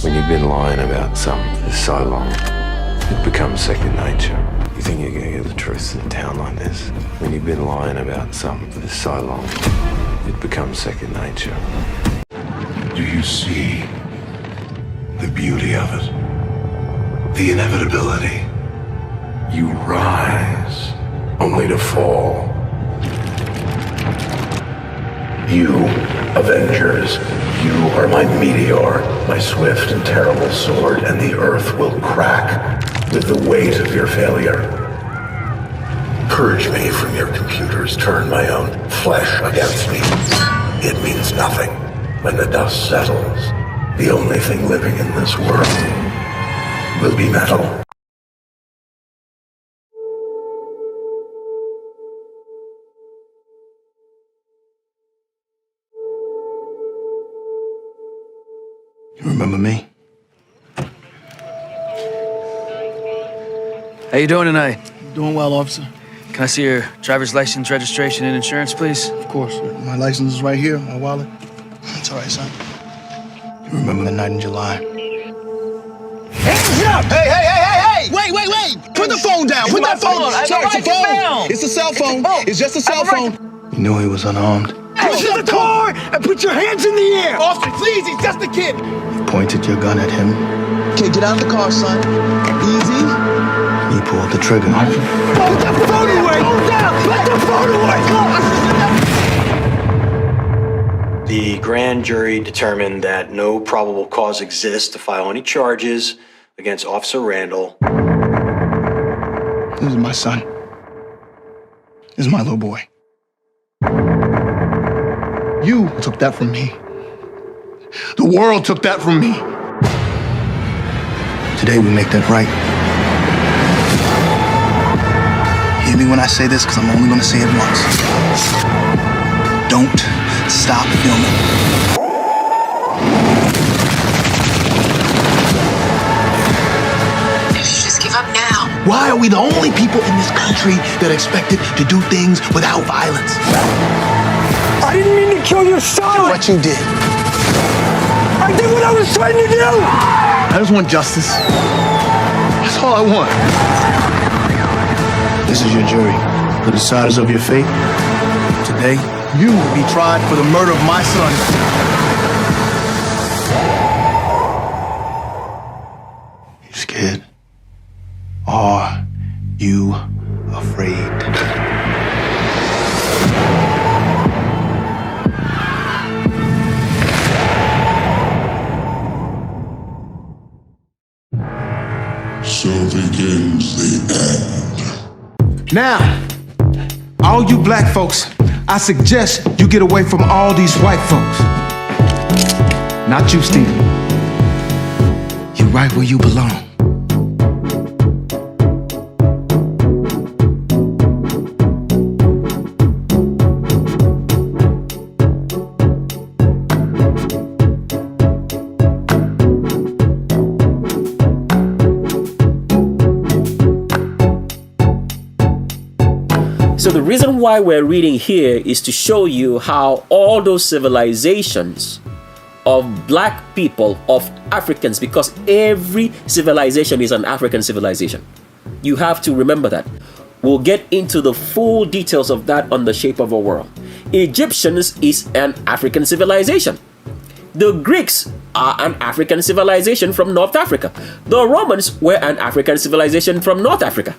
When you've been lying about something for so long, it becomes second nature. You think you're going to get the truth in a town like this? When you've been lying about something for so long, it becomes second nature. Do you see the beauty of it? The inevitability. You rise, only to fall. You, Avengers, you are my meteor, my swift and terrible sword, and the earth will crack with the weight of your failure. Purge me from your computers, turn my own flesh against me. It means nothing. When the dust settles, the only thing living in this world will be metal. You remember me? How you doing tonight? Doing well, officer. Can I see your driver's license, registration, and insurance, please? Of course. My license is right here, my wallet. It's all right, son. You remember the night in July? Hands up! Hey, hey, hey, hey, hey! Wait! Put the phone down! Put that phone! I know, It's a phone! It's a cell phone! It's just a cell phone! You knew he was unarmed. Get to the car and put your hands in the air! Officer, please, he's just a kid! You pointed your gun at him. Okay, get out of the car, son. Easy. He pulled the trigger. Put the phone away! Put the phone away! The grand jury determined that no probable cause exists to file any charges against Officer Randall. This is my son. This is my little boy. You took that from me. The world took that from me. Today we make that right. Hear me when I say this, because I'm only going to say it once. Don't stop filming. You should just give up now. Why are we the only people in this country that are expected to do things without violence? I didn't mean to kill your son! What you did. I did what I was trying to do! I just want justice. That's all I want. This is your jury. The deciders of your fate. Today, you will be tried for the murder of my son. You scared? Are you afraid? So begins the end. Now, all you black folks, I suggest you get away from all these white folks. Not you, Stephen. You're right where you belong. So the reason why we're reading here is to show you how all those civilizations of black people, of Africans, because every civilization is an African civilization. You have to remember that. We'll get into the full details of that on The Shape of a World. Egyptians is an African civilization. The Greeks are an African civilization from North Africa. The Romans were an African civilization from North Africa.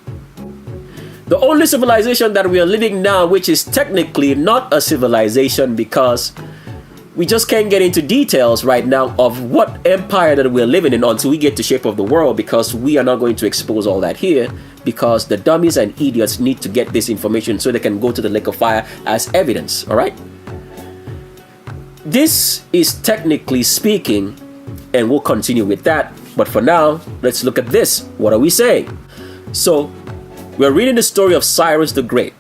The only civilization that we are living now, which is technically not a civilization because we just can't get into details right now of what empire that we're living in until we get to Shape of the World, because we are not going to expose all that here, because the dummies and idiots need to get this information so they can go to the lake of fire as evidence, all right? This is technically speaking, and we'll continue with that, but for now, let's look at this. What are we saying? So, we're reading the story of Cyrus the Great.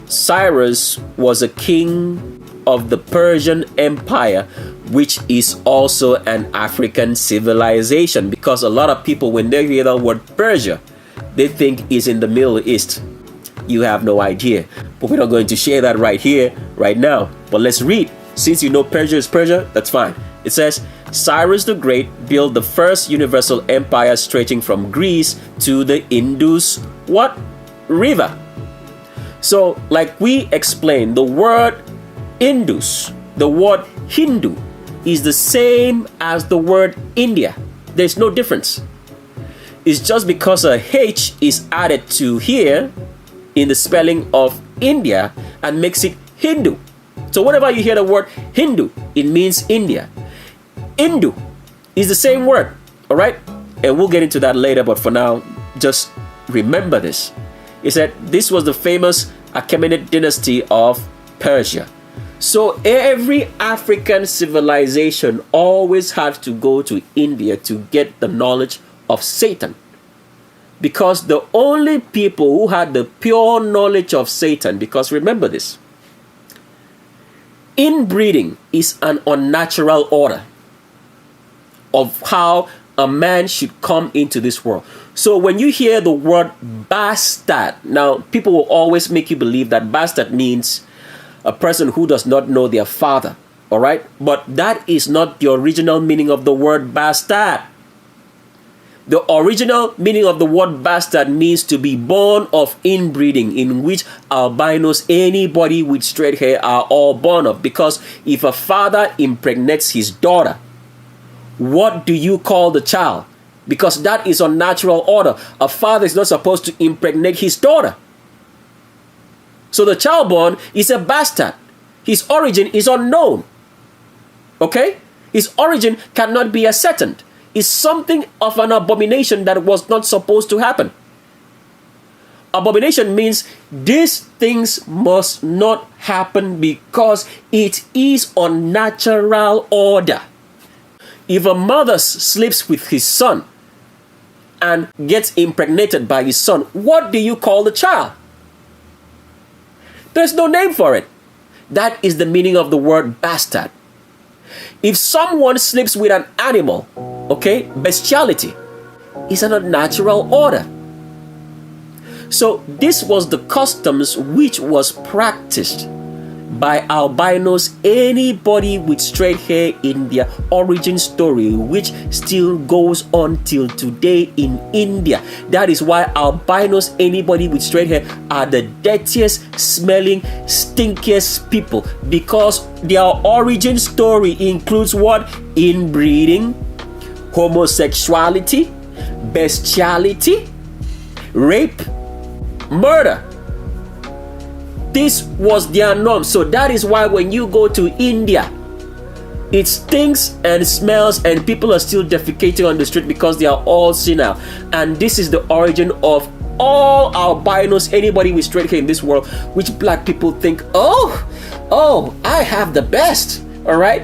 Cyrus was a king of the Persian Empire, which is also an African civilization, because a lot of people, when they hear the word Persia, they think it's in the Middle East. you have no idea. But we're not going to share that right here, right now. But let's read. Since you know Persia is Persia, that's fine. It says, Cyrus the Great built the first universal empire stretching from Greece to the Indus River. So, like we explained, the word Indus, the word Hindu, is the same as the word India. There's no difference. It's just because a H is added to here in the spelling of India and makes it Hindu. So whenever you hear the word Hindu, it means India. Hindu is the same word, all right? And we'll get into that later, but for now, just remember this. It said this was the famous Achaemenid dynasty of Persia. So every African civilization always had to go to India to get the knowledge of Satan. Because the only people who had the pure knowledge of Satan, because remember this, inbreeding is an unnatural order of how a man should come into this world. So when you hear the word bastard, now people will always make you believe that bastard means a person who does not know their father, all right? But that is not the original meaning of the word bastard. The original meaning of the word bastard means to be born of inbreeding, in which albinos, anybody with straight hair, are all born of. Because if a father impregnates his daughter, what do you call the child? Because that is unnatural order. A father is not supposed to impregnate his daughter. So the child born is a bastard. His origin is unknown. Okay? His origin cannot be ascertained. It's something of an abomination that was not supposed to happen. Abomination means these things must not happen because it is unnatural order. If a mother sleeps with his son and gets impregnated by his son, what do you call the child? There's no name for it. That is the meaning of the word bastard. If someone sleeps with an animal, okay, bestiality is an unnatural order. So this was the customs which was practiced by albinos, anybody with straight hair, in their origin story, which still goes on till today in India. That is why albinos, anybody with straight hair, are the dirtiest, smelling, stinkiest people, because their origin story includes what? Inbreeding, homosexuality, bestiality, rape, murder. This was their norm. So that is why when you go to India, it stinks and smells and people are still defecating on the street because they are all senile. And this is the origin of all albinos, anybody with straight hair in this world, which black people think, oh, I have the best, all right?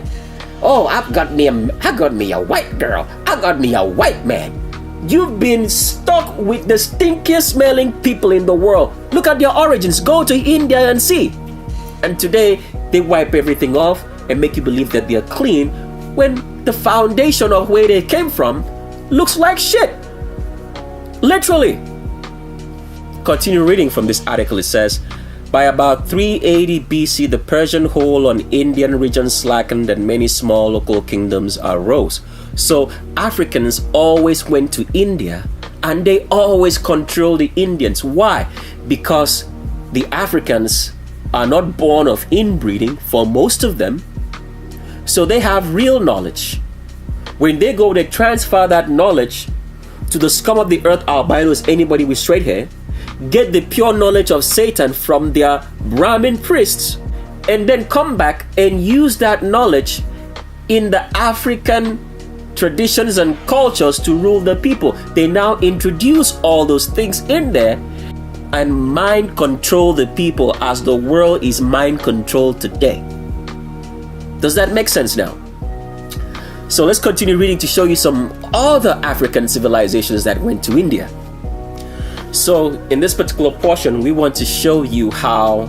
Oh, I got me a white girl. I got me a white man. You've been stuck with the stinkiest smelling people in the world. Look at their origins. Go to India and see. And today, they wipe everything off and make you believe that they're clean when the foundation of where they came from looks like shit. Literally. Continue reading from this article. It says, by about 380 BC, the Persian hold on Indian region slackened and many small local kingdoms arose. So Africans always went to India and they always controlled the Indians. Why? Because the Africans are not born of inbreeding for most of them. So they have real knowledge. When they go, they transfer that knowledge to the scum of the earth albinos, anybody with straight hair, get the pure knowledge of Satan from their Brahmin priests, and then come back and use that knowledge in the African traditions and cultures to rule the people. They now introduce all those things in there and mind control the people as the world is mind controlled today. Does that make sense now? So let's continue reading to show you some other African civilizations that went to India. So in this particular portion, we want to show you how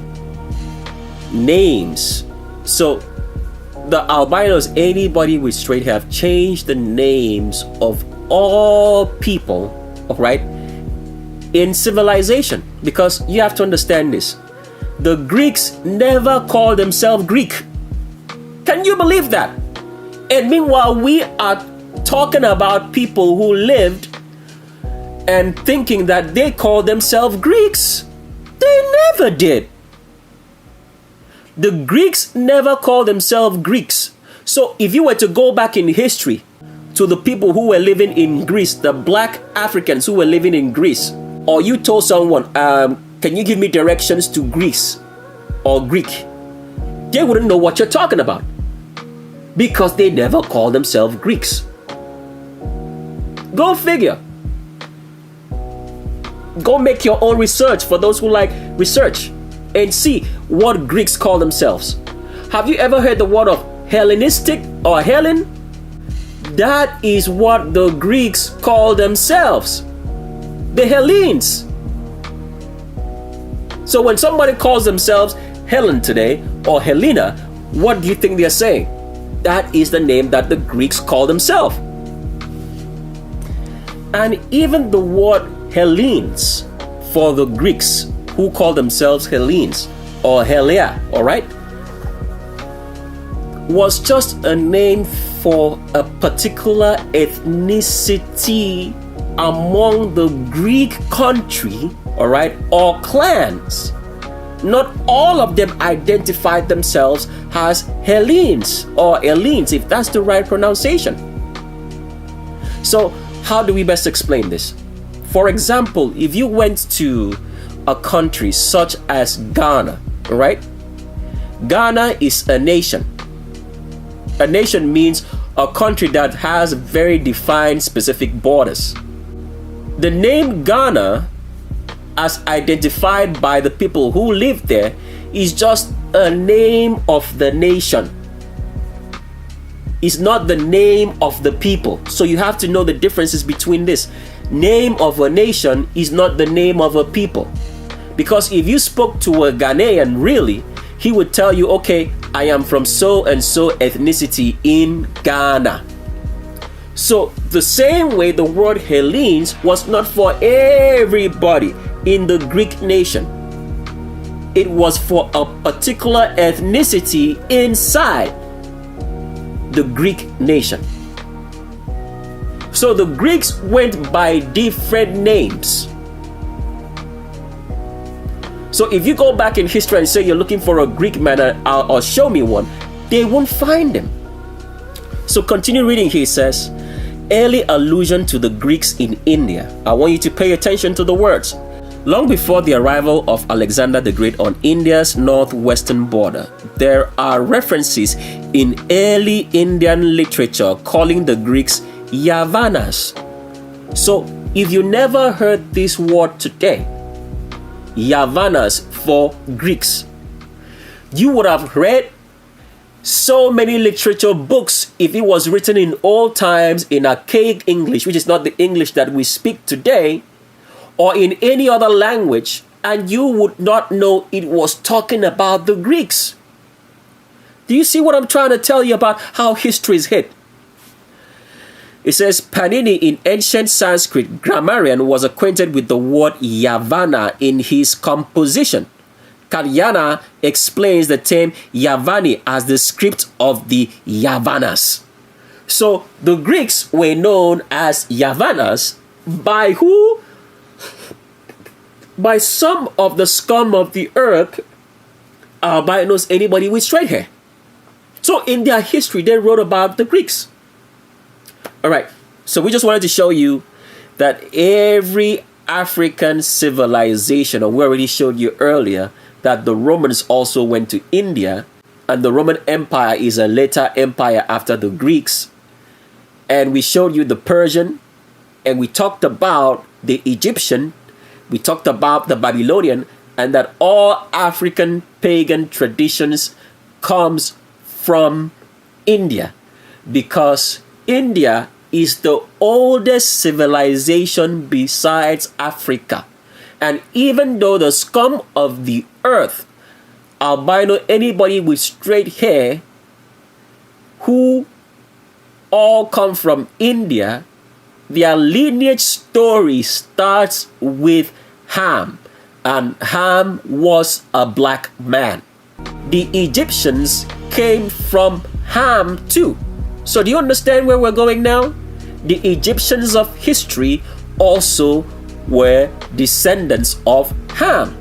names, so the albinos, anybody with straight hair, have changed the names of all people, all right, in civilization, because you have to understand this. The Greeks never called themselves Greek. Can you believe that? And meanwhile, we are talking about people who lived and thinking that they call themselves Greeks. They never did. The Greeks never called themselves Greeks. So if you were to go back in history to the people who were living in Greece, the black Africans who were living in Greece, or you told someone, can you give me directions to Greece or Greek? They wouldn't know what you're talking about, because they never called themselves Greeks. Go figure. Go make your own research for those who like research and see what Greeks call themselves. Have you ever heard the word of Hellenistic or Hellen? That is what the Greeks call themselves. The Hellenes. So when somebody calls themselves Helen today or Helena, what do you think they're saying? That is the name that the Greeks call themselves. And even the word Hellenes for the Greeks who call themselves Hellenes or Helea, alright, was just a name for a particular ethnicity among the Greek country, alright, or clans. Not all of them identified themselves as Hellenes or Hellenes, if that's the right pronunciation. So, how do we best explain this? For example, if you went to a country such as Ghana, right? Ghana is a nation. A nation means a country that has very defined specific borders. The name Ghana, as identified by the people who live there, is just a name of the nation. It's not the name of the people. So you have to know the differences between this. Name of a nation is not the name of a people. Because if you spoke to a Ghanaian, really, he would tell you, okay, I am from so and so ethnicity in Ghana. So the same way the word Hellenes was not for everybody in the Greek nation. It was for a particular ethnicity inside the Greek nation. So the Greeks went by different names. So if you go back in history and say you're looking for a Greek man or show me one, they won't find him. So continue reading. He says, early allusion to the Greeks in India. I want you to pay attention to the words. Long before the arrival of Alexander the Great on India's northwestern border, there are references in early Indian literature calling the Greeks Yavanas. So if you never heard this word today, Yavanas for Greeks, you would have read so many literature books if it was written in old times in archaic English, which is not the English that we speak today, or in any other language, and you would not know it was talking about the Greeks. Do you see what I'm trying to tell you about how history is hid? It says, Panini, in ancient Sanskrit grammarian, was acquainted with the word Yavana in his composition. Kalyana explains the term Yavani as the script of the Yavanas. So the Greeks were known as Yavanas by who? By some of the scum of the earth, albinos, anybody with straight hair. So in their history, they wrote about the Greeks. All right, so we just wanted to show you that every African civilization, and we already showed you earlier that the Romans also went to India, and the Roman Empire is a later empire after the Greeks. And we showed you the Persian, and we talked about the Egyptian, we talked about the Babylonian, and that all African pagan traditions comes from India, because India is the oldest civilization besides Africa. And even though the scum of the earth, albino, anybody with straight hair, who all come from India, their lineage story starts with Ham, and Ham was a black man. The Egyptians came from Ham too. So do you understand where we're going now? The Egyptians of history also were descendants of Ham.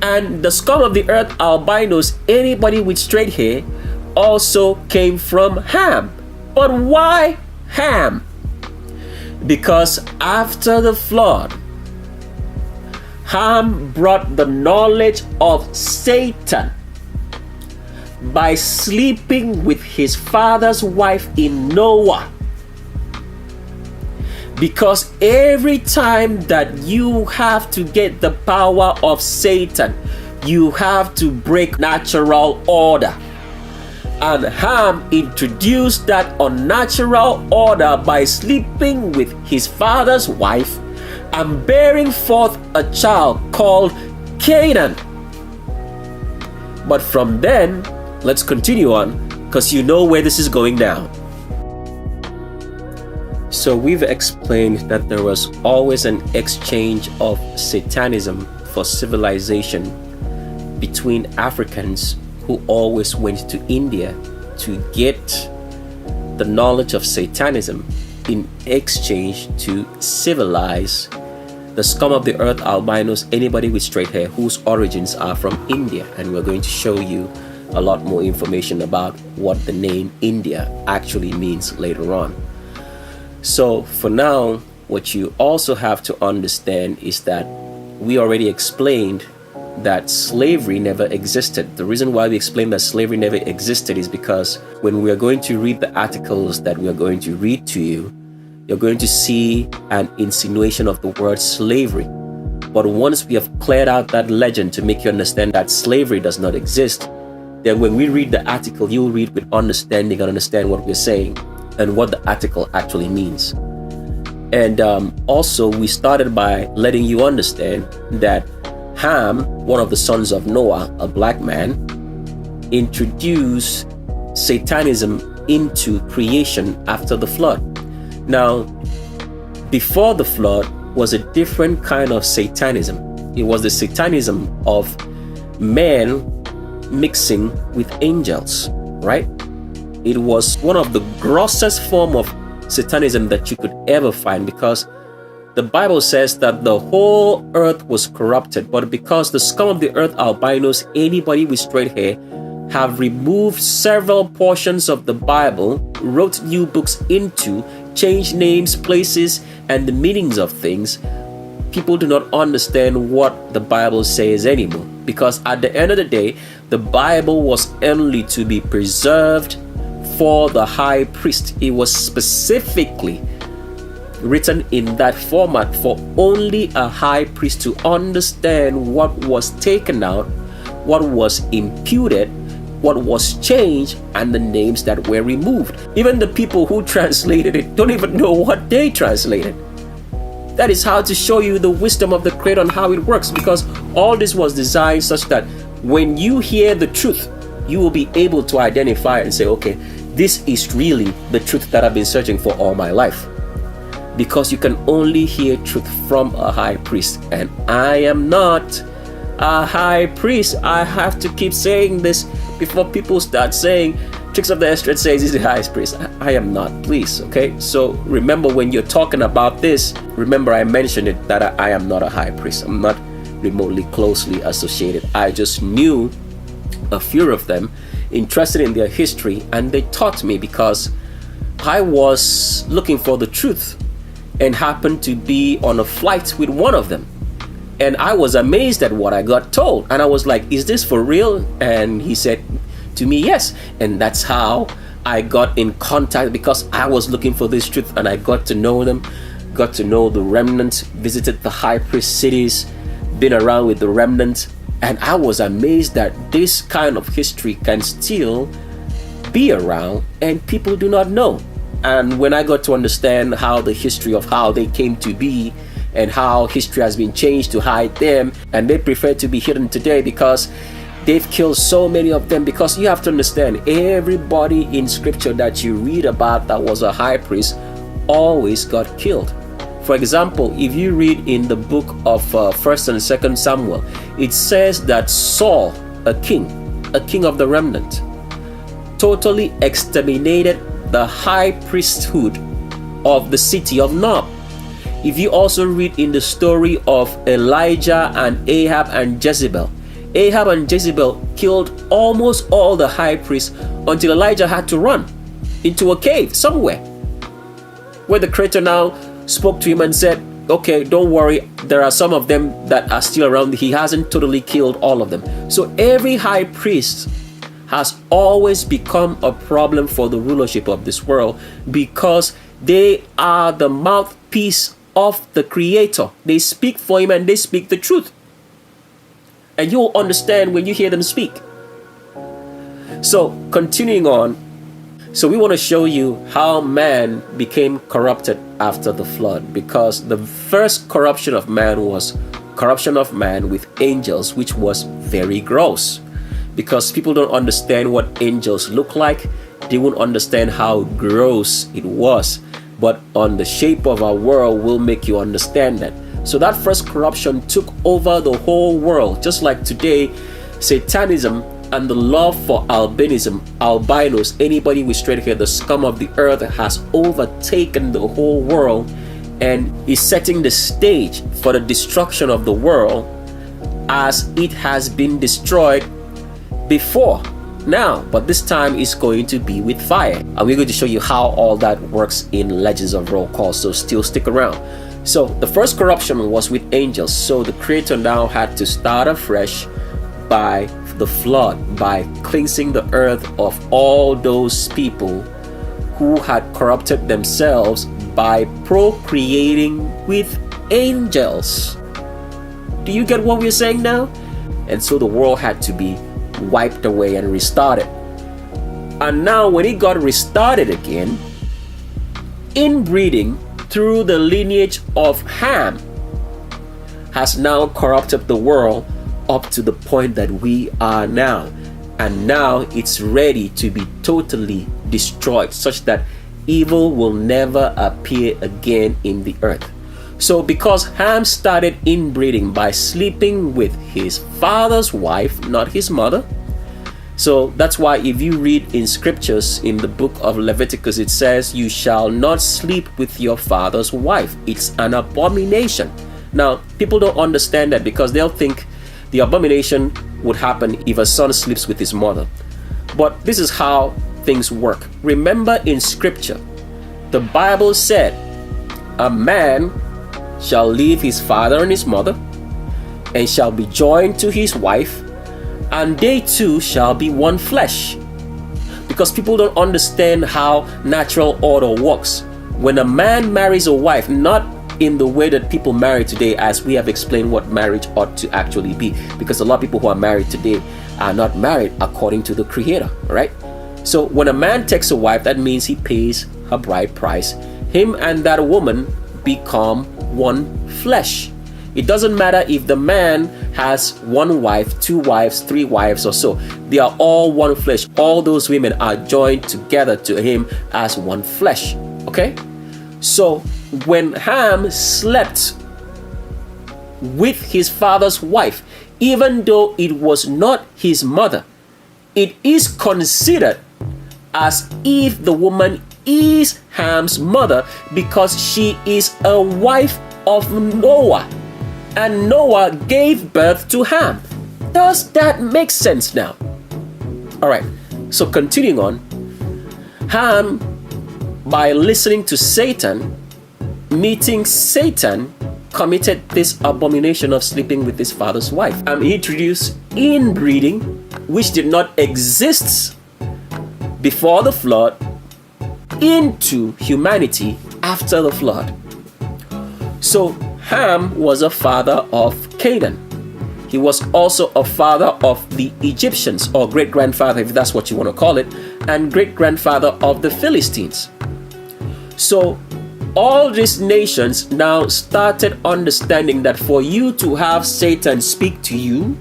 And the scum of the earth albinos, anybody with straight hair, also came from Ham. But why Ham? Because after the flood, Ham brought the knowledge of Satan by sleeping with his father's wife in Noah. Because every time that you have to get the power of Satan, you have to break natural order. And Ham introduced that unnatural order by sleeping with his father's wife and bearing forth a child called Canaan. But from then, let's continue on, because you know where this is going now. So we've explained that there was always an exchange of Satanism for civilization between Africans who always went to India to get the knowledge of Satanism in exchange to civilize the scum of the earth albinos, anybody with straight hair whose origins are from India. And we're going to show you a lot more information about what the name India actually means later on. So for now, what you also have to understand is that we already explained that slavery never existed. The reason why we explained that slavery never existed is because when we are going to read the articles that we are going to read to you, you're going to see an insinuation of the word slavery. But once we have cleared out that legend to make you understand that slavery does not exist, then when we read the article, you'll read with understanding and understand what we're saying and what the article actually means. And also, we started by letting you understand that Ham, one of the sons of Noah, a black man, introduced Satanism into creation after the flood. Now, before the flood was a different kind of Satanism. It was the Satanism of man mixing with angels, right? It was one of the grossest form of Satanism that you could ever find, because the Bible says that the whole earth was corrupted, but because the scum of the earth albinos, anybody with straight hair, have removed several portions of the Bible, wrote new books into, changed names, places, and the meanings of things, people do not understand what the Bible says anymore. Because at the end of the day, the Bible was only to be preserved for the high priest. It was specifically written in that format for only a high priest to understand what was taken out, what was imputed, what was changed, and the names that were removed. Even the people who translated it don't even know what they translated. That is how to show you the wisdom of the Creator on how it works, because all this was designed such that when you hear the truth, you will be able to identify and say, okay, this is really the truth that I've been searching for all my life. Because you can only hear truth from a high priest, and I am not a high priest. I have to keep saying this before people start saying Tricks of the Estrade says he's the highest priest. I am not, please. Okay, so remember, when you're talking about this, remember I mentioned it that I am not a high priest. I'm not remotely closely associated. I just knew a few of them, interested in their history, and they taught me because I was looking for the truth and happened to be on a flight with one of them. And I was amazed at what I got told. And I was like, is this for real? And he said to me, yes. And that's how I got in contact, because I was looking for this truth, and I got to know them, got to know the remnant, visited the high priest cities, been around with the remnant. And I was amazed that this kind of history can still be around and people do not know. And when I got to understand how the history of how they came to be and how history has been changed to hide them, and they prefer to be hidden today because they've killed so many of them. Because you have to understand, everybody in scripture that you read about that was a high priest always got killed. For example, if you read in the book of 1st and 2nd Samuel, it says that Saul, a king of the remnant, totally exterminated the high priesthood of the city of Nob. If you also read in the story of Elijah and Ahab and Jezebel, Ahab and Jezebel killed almost all the high priests until Elijah had to run into a cave somewhere, where the Creator now spoke to him and said, okay, don't worry, there are some of them that are still around. He hasn't totally killed all of them. So every high priest has always become a problem for the rulership of this world, because they are the mouthpiece of the Creator. They speak for him and they speak the truth. And you'll understand when you hear them speak. So continuing on, so we want to show you how man became corrupted after the flood, because the first corruption of man was corruption of man with angels, which was very gross. Because people don't understand what angels look like, they won't understand how gross it was. But on the shape of our world will make you understand that. So that first corruption took over the whole world. Just like today, Satanism and the love for albinos, anybody with straight hair, the scum of the earth, has overtaken the whole world and is setting the stage for the destruction of the world as it has been destroyed before now, but this time is going to be with fire, and we're going to show you how all that works in Legends of Roll Call, so still stick around. So the first corruption was with angels, so the Creator now had to start afresh by the flood, by cleansing the earth of all those people who had corrupted themselves by procreating with angels. Do you get what we're saying now? And so the world had to be wiped away and restarted. And now when it got restarted again, inbreeding through the lineage of Ham has now corrupted the world up to the point that we are now. And now it's ready to be totally destroyed, such that evil will never appear again in the earth. So because Ham started inbreeding by sleeping with his father's wife, not his mother, so that's why if you read in scriptures in the book of Leviticus, it says, you shall not sleep with your father's wife. It's an abomination. Now, people don't understand that, because they'll think the abomination would happen if a son sleeps with his mother. But this is how things work. Remember, in scripture, the Bible said, a man shall leave his father and his mother, and shall be joined to his wife, and they two shall be one flesh. Because people don't understand how natural order works. When a man marries a wife, not in the way that people marry today, as we have explained what marriage ought to actually be, because a lot of people who are married today are not married according to the Creator, right? So when a man takes a wife, that means he pays her bride price. Him and that woman become one flesh. It doesn't matter if the man has one wife, two wives, three wives or so. They are all one flesh. All those women are joined together to him as one flesh. Okay? So when Ham slept with his father's wife, even though it was not his mother, it is considered as if the woman is Ham's mother, because she is a wife of Noah, and Noah gave birth to Ham. Does that make sense now? All right, so continuing on, Ham, by listening to Satan, meeting Satan, committed this abomination of sleeping with his father's wife, and he introduced inbreeding, which did not exist before the flood, into humanity after the flood. So Ham was a father of Canaan. He was also a father of the Egyptians, or great-grandfather, if that's what you want to call it, and great-grandfather of the Philistines. So all these nations now started understanding that for you to have Satan speak to you,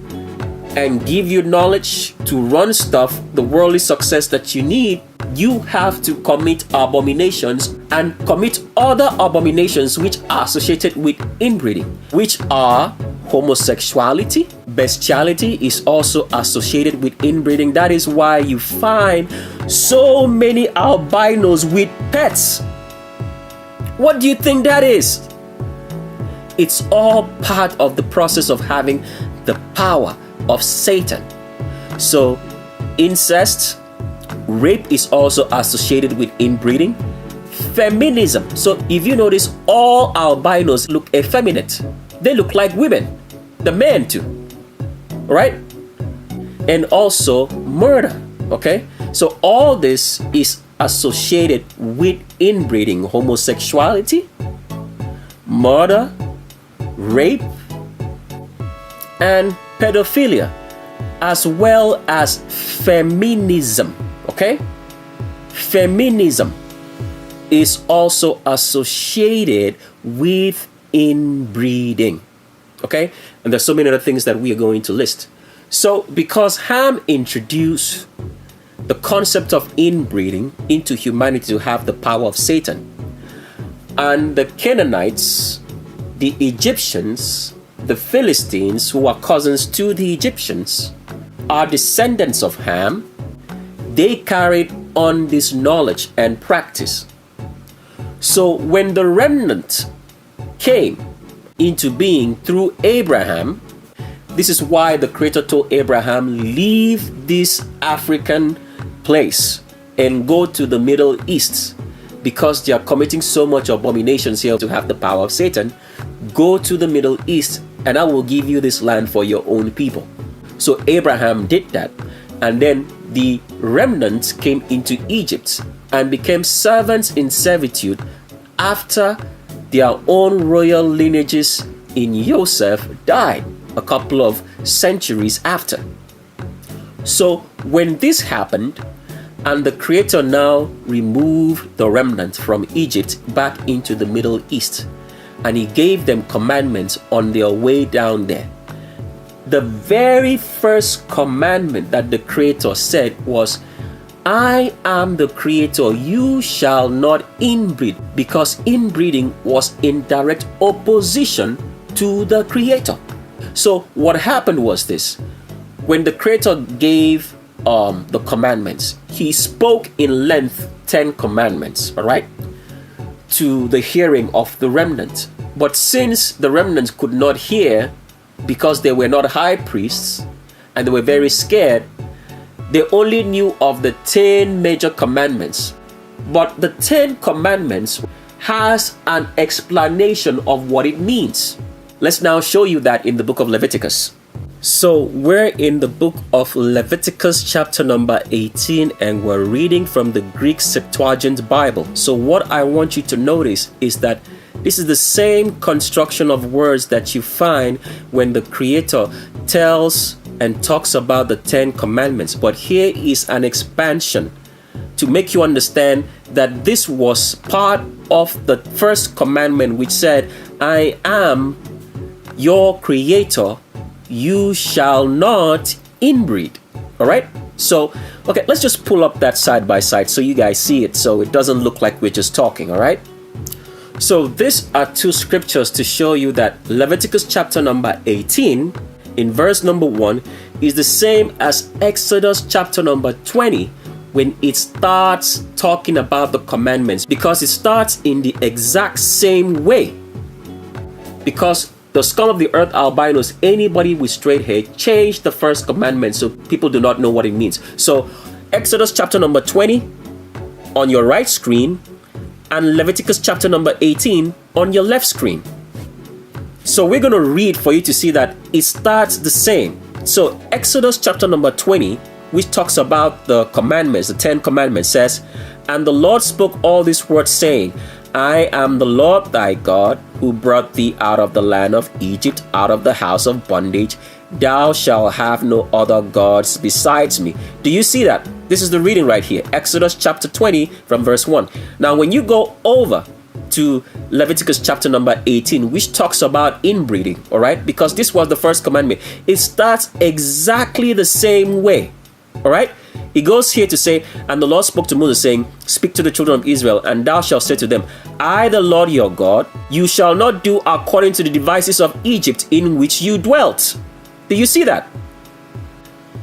and give you knowledge to run stuff, the worldly success that you need, you have to commit abominations and commit other abominations which are associated with inbreeding, which are homosexuality. Bestiality is also associated with inbreeding. That is why you find so many albinos with pets. What do you think that is? It's all part of the process of having the power of Satan. So, incest, rape is also associated with inbreeding. Feminism. So, if you notice, all albinos look effeminate. They look like women. The men too. Right? And also murder. Okay? So, all this is associated with inbreeding. Homosexuality, murder, rape, and pedophilia, as well as feminism. Okay? Feminism is also associated with inbreeding. Okay? And there's so many other things that we are going to list. So, because Ham introduced the concept of inbreeding into humanity to have the power of Satan, and the Canaanites, the Egyptians, the Philistines, who are cousins to the Egyptians, are descendants of Ham, they carried on this knowledge and practice. So when the remnant came into being through Abraham, this is why the Creator told Abraham, leave this African place and go to the Middle East, because they are committing so much abominations here to have the power of Satan. Go to the Middle East and I will give you this land for your own people. So Abraham did that, and then the remnants came into Egypt and became servants in servitude after their own royal lineages in Joseph died a couple of centuries after. So when this happened, and the Creator now removed the remnant from Egypt back into the Middle East, and He gave them commandments on their way down there. The very first commandment that the Creator said was, I am the Creator, you shall not inbreed, because inbreeding was in direct opposition to the Creator. So what happened was this: when the Creator gave the commandments, He spoke in length 10 commandments, all right, to the hearing of the remnant. But since the remnants could not hear, because they were not high priests and they were very scared, they only knew of the 10 major commandments. But the 10 commandments has an explanation of what it means. Let's now show you that in the book of Leviticus. So we're in the book of Leviticus chapter number 18, and we're reading from the Greek Septuagint Bible. So what I want you to notice is that this is the same construction of words that you find when the Creator tells and talks about the 10 commandments. But here is an expansion to make you understand that this was part of the first commandment, which said, I am your Creator, you shall not inbreed. All right? So, okay, let's just pull up that side by side so you guys see it, so it doesn't look like we're just talking. All right? So these are two scriptures to show you that Leviticus chapter number 18 in verse number 1 is the same as Exodus chapter number 20 when it starts talking about the commandments, because it starts in the exact same way. Because the scum of the earth albinos, anybody with straight hair, changed the first commandment so people do not know what it means. So Exodus chapter number 20 on your right screen, and Leviticus chapter number 18 on your left screen. So we're going to read for you to see that it starts the same. So Exodus chapter number 20, which talks about the commandments, the 10 commandments, says, And the Lord spoke all these words, saying, I am the Lord thy God, who brought thee out of the land of Egypt, out of the house of bondage. Thou shalt have no other gods besides me. Do you see that? This is the reading right here. Exodus chapter 20 from verse 1. Now when you go over to Leviticus chapter number 18, which talks about inbreeding, all right? Because this was the first commandment. It starts exactly the same way, all right? It goes here to say, and the Lord spoke to Moses, saying, speak to the children of Israel, and thou shalt say to them, I, the Lord your God, you shall not do according to the devices of Egypt in which you dwelt. Do you see that?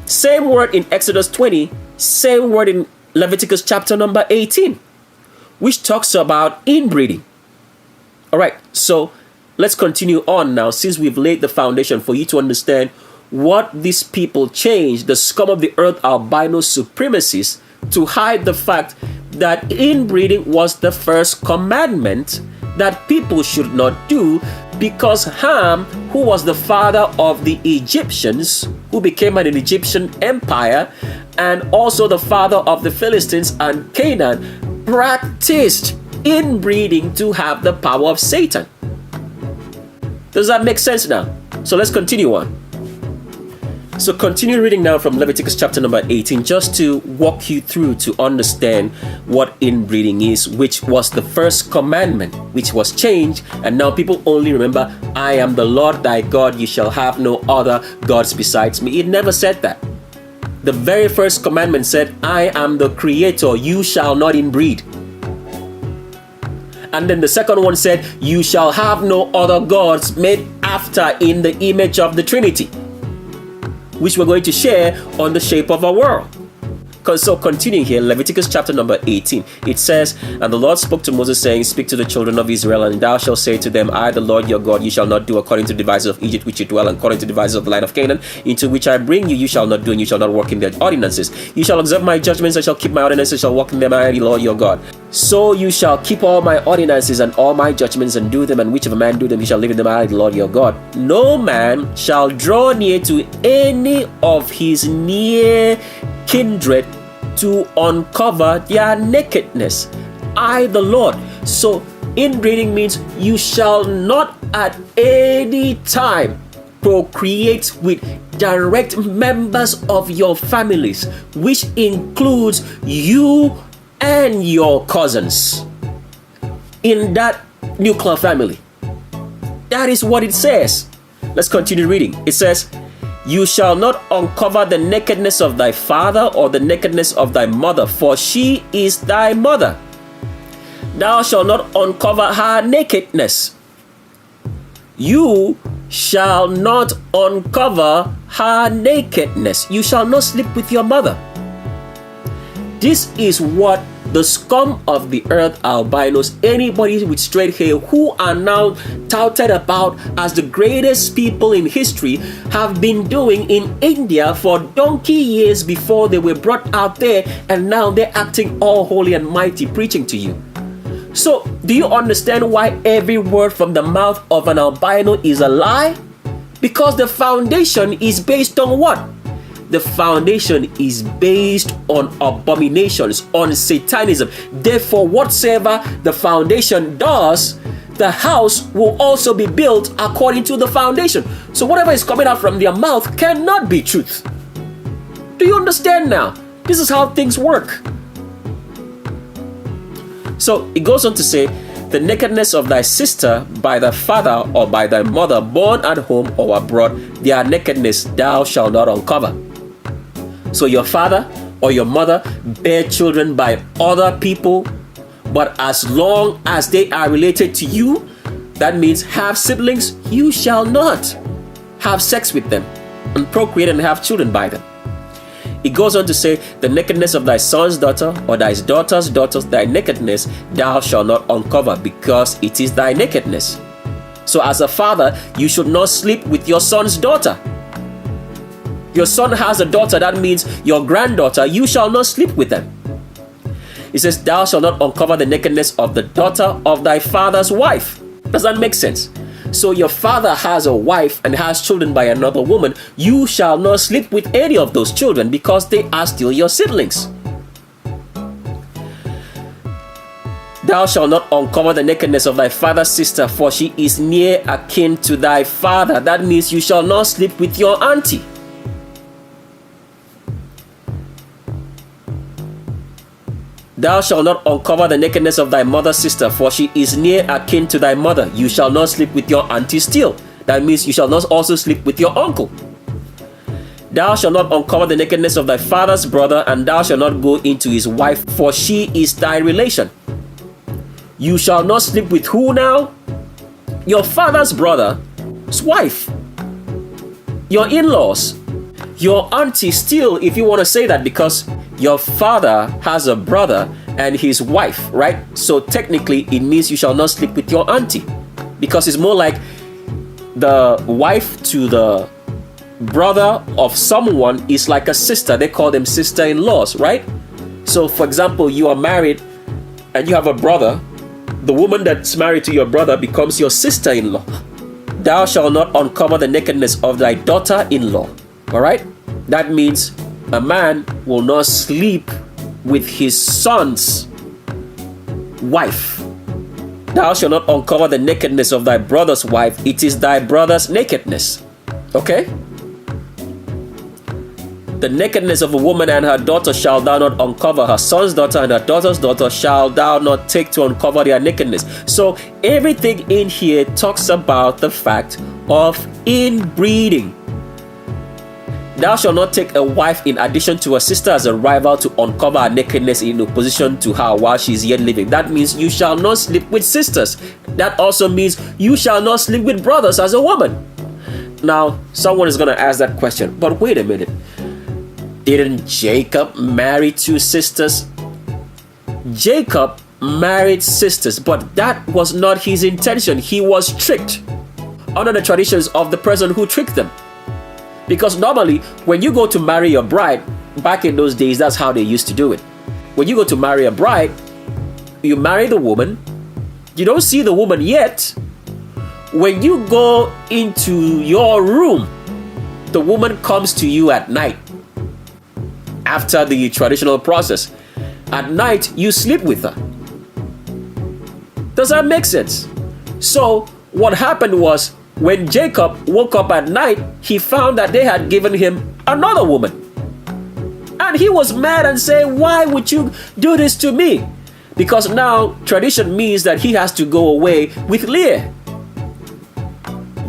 Same word in Exodus 20, same word in Leviticus chapter number 18, which talks about inbreeding. All right, so let's continue on now, since we've laid the foundation for you to understand what these people changed, the scum of the earth albino supremacists, to hide the fact that inbreeding was the first commandment that people should not do, because Ham, who was the father of the Egyptians, who became an Egyptian empire, and also the father of the Philistines and Canaan, practiced inbreeding to have the power of Satan. Does that make sense now? So let's continue on. So continue reading now from Leviticus chapter number 18, just to walk you through to understand what inbreeding is, which was the first commandment, which was changed, and now people only remember, I am the Lord thy God, you shall have no other gods besides me. It never said that. The very first commandment said, I am the creator, you shall not inbreed. And then the second one said, you shall have no other gods made after in the image of the Trinity, which we're going to share on the shape of our world. So continuing here, Leviticus chapter number 18, it says, and the Lord spoke to Moses, saying, speak to the children of Israel, and thou shalt say to them, I, the Lord your God, you shall not do according to the devices of Egypt which you dwell, and according to the devices of the land of Canaan, into which I bring you, you shall not do, and you shall not walk in their ordinances. You shall observe my judgments, and shall keep my ordinances, shall walk in them, I, the Lord your God. So you shall keep all my ordinances and all my judgments, and do them, and whichever man do them, he shall live in them, I, the Lord your God. No man shall draw near to any of his near kindred to uncover their nakedness. I, the Lord. So inbreeding means you shall not at any time procreate with direct members of your families, which includes you and your cousins in that nuclear family. That is what it says. Let's continue reading. It says, you shall not uncover the nakedness of thy father or the nakedness of thy mother, for she is thy mother. Thou shalt not uncover her nakedness. You shall not uncover her nakedness. You shall not sleep with your mother. This is what the scum of the earth albinos, anybody with straight hair who are now touted about as the greatest people in history, have been doing in India for donkey years before they were brought out there, and now they're acting all holy and mighty, preaching to you. So, do you understand why every word from the mouth of an albino is a lie? Because the foundation is based on what? The foundation is based on abominations, on Satanism. Therefore, whatsoever the foundation does, the house will also be built according to the foundation. So whatever is coming out from their mouth cannot be truth. Do you understand now? This is how things work. So it goes on to say, the nakedness of thy sister by thy father or by thy mother born at home or abroad, their nakedness thou shalt not uncover. So your father or your mother bear children by other people, but as long as they are related to you, that means have siblings, you shall not have sex with them and procreate and have children by them. It goes on to say, the nakedness of thy son's daughter or thy daughter's daughter, thy nakedness thou shalt not uncover, because it is thy nakedness. So as a father, you should not sleep with your son's daughter. Your son has a daughter, that means your granddaughter, you shall not sleep with them. It says, thou shalt not uncover the nakedness of the daughter of thy father's wife. Does that make sense? So your father has a wife and has children by another woman. You shall not sleep with any of those children, because they are still your siblings. Thou shalt not uncover the nakedness of thy father's sister, for she is near akin to thy father. That means you shall not sleep with your auntie. Thou shalt not uncover the nakedness of thy mother's sister, for she is near akin to thy mother. You shall not sleep with your auntie still. That means you shall not also sleep with your uncle. Thou shalt not uncover the nakedness of thy father's brother, and thou shalt not go into his wife, for she is thy relation. You shall not sleep with who now? Your father's brother's wife. Your in-laws. Your auntie still, if you want to say that, because your father has a brother and his wife, right? So technically it means you shall not sleep with your auntie, because it's more like the wife to the brother of someone is like a sister. They call them sister-in-laws, right? So for example, you are married and you have a brother. The woman that's married to your brother becomes your sister-in-law. Thou shalt not uncover the nakedness of thy daughter-in-law. All right? That means a man will not sleep with his son's wife. Thou shalt not uncover the nakedness of thy brother's wife. It is thy brother's nakedness. Okay? The nakedness of a woman and her daughter shalt thou not uncover. Her son's daughter and her daughter's daughter shalt thou not take to uncover their nakedness. So everything in here talks about the fact of inbreeding. Thou shalt not take a wife in addition to a sister as a rival to uncover her nakedness in opposition to her while she is yet living. That means you shall not sleep with sisters. That also means you shall not sleep with brothers as a woman. Now, someone is going to ask that question, but wait a minute. Didn't Jacob marry two sisters? Jacob married sisters, but that was not his intention. He was tricked under the traditions of the person who tricked them. Because normally, when you go to marry your bride, back in those days, that's how they used to do it. When you go to marry a bride, you marry the woman. You don't see the woman yet. When you go into your room, the woman comes to you at night. After the traditional process, at night you sleep with her. Does that make sense? So what happened was, when Jacob woke up at night, he found that they had given him another woman. And he was mad and said, why would you do this to me? Because now tradition means that he has to go away with Leah.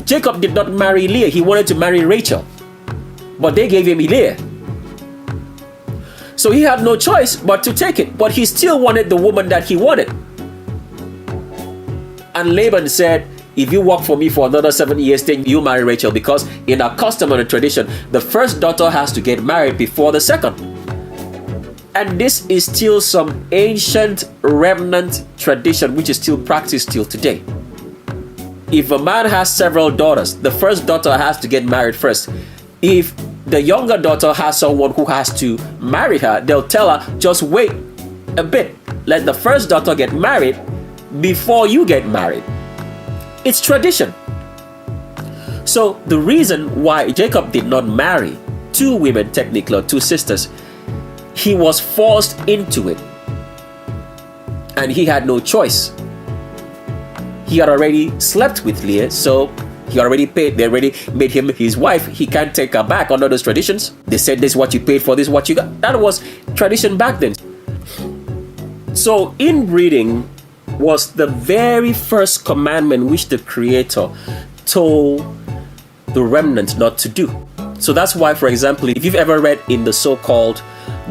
Jacob did not marry Leah. He wanted to marry Rachel. But they gave him Leah. So he had no choice but to take it. But he still wanted the woman that he wanted. And Laban said, if you work for me for another 7 years, then you marry Rachel. Because in our custom and tradition, the first daughter has to get married before the second. And this is still some ancient remnant tradition which is still practiced till today. If a man has several daughters, the first daughter has to get married first. If the younger daughter has someone who has to marry her, they'll tell her, just wait a bit. Let the first daughter get married before you get married. It's tradition. So the reason why Jacob did not marry two women, technically, or two sisters, he was forced into it. And he had no choice. He had already slept with Leah, so he already paid. They already made him his wife. He can't take her back under those traditions. They said, this is what you paid for, this is what you got. That was tradition back then. So inbreeding was the very first commandment which the Creator told the remnant not to do. So that's why, for example, if you've ever read in the so-called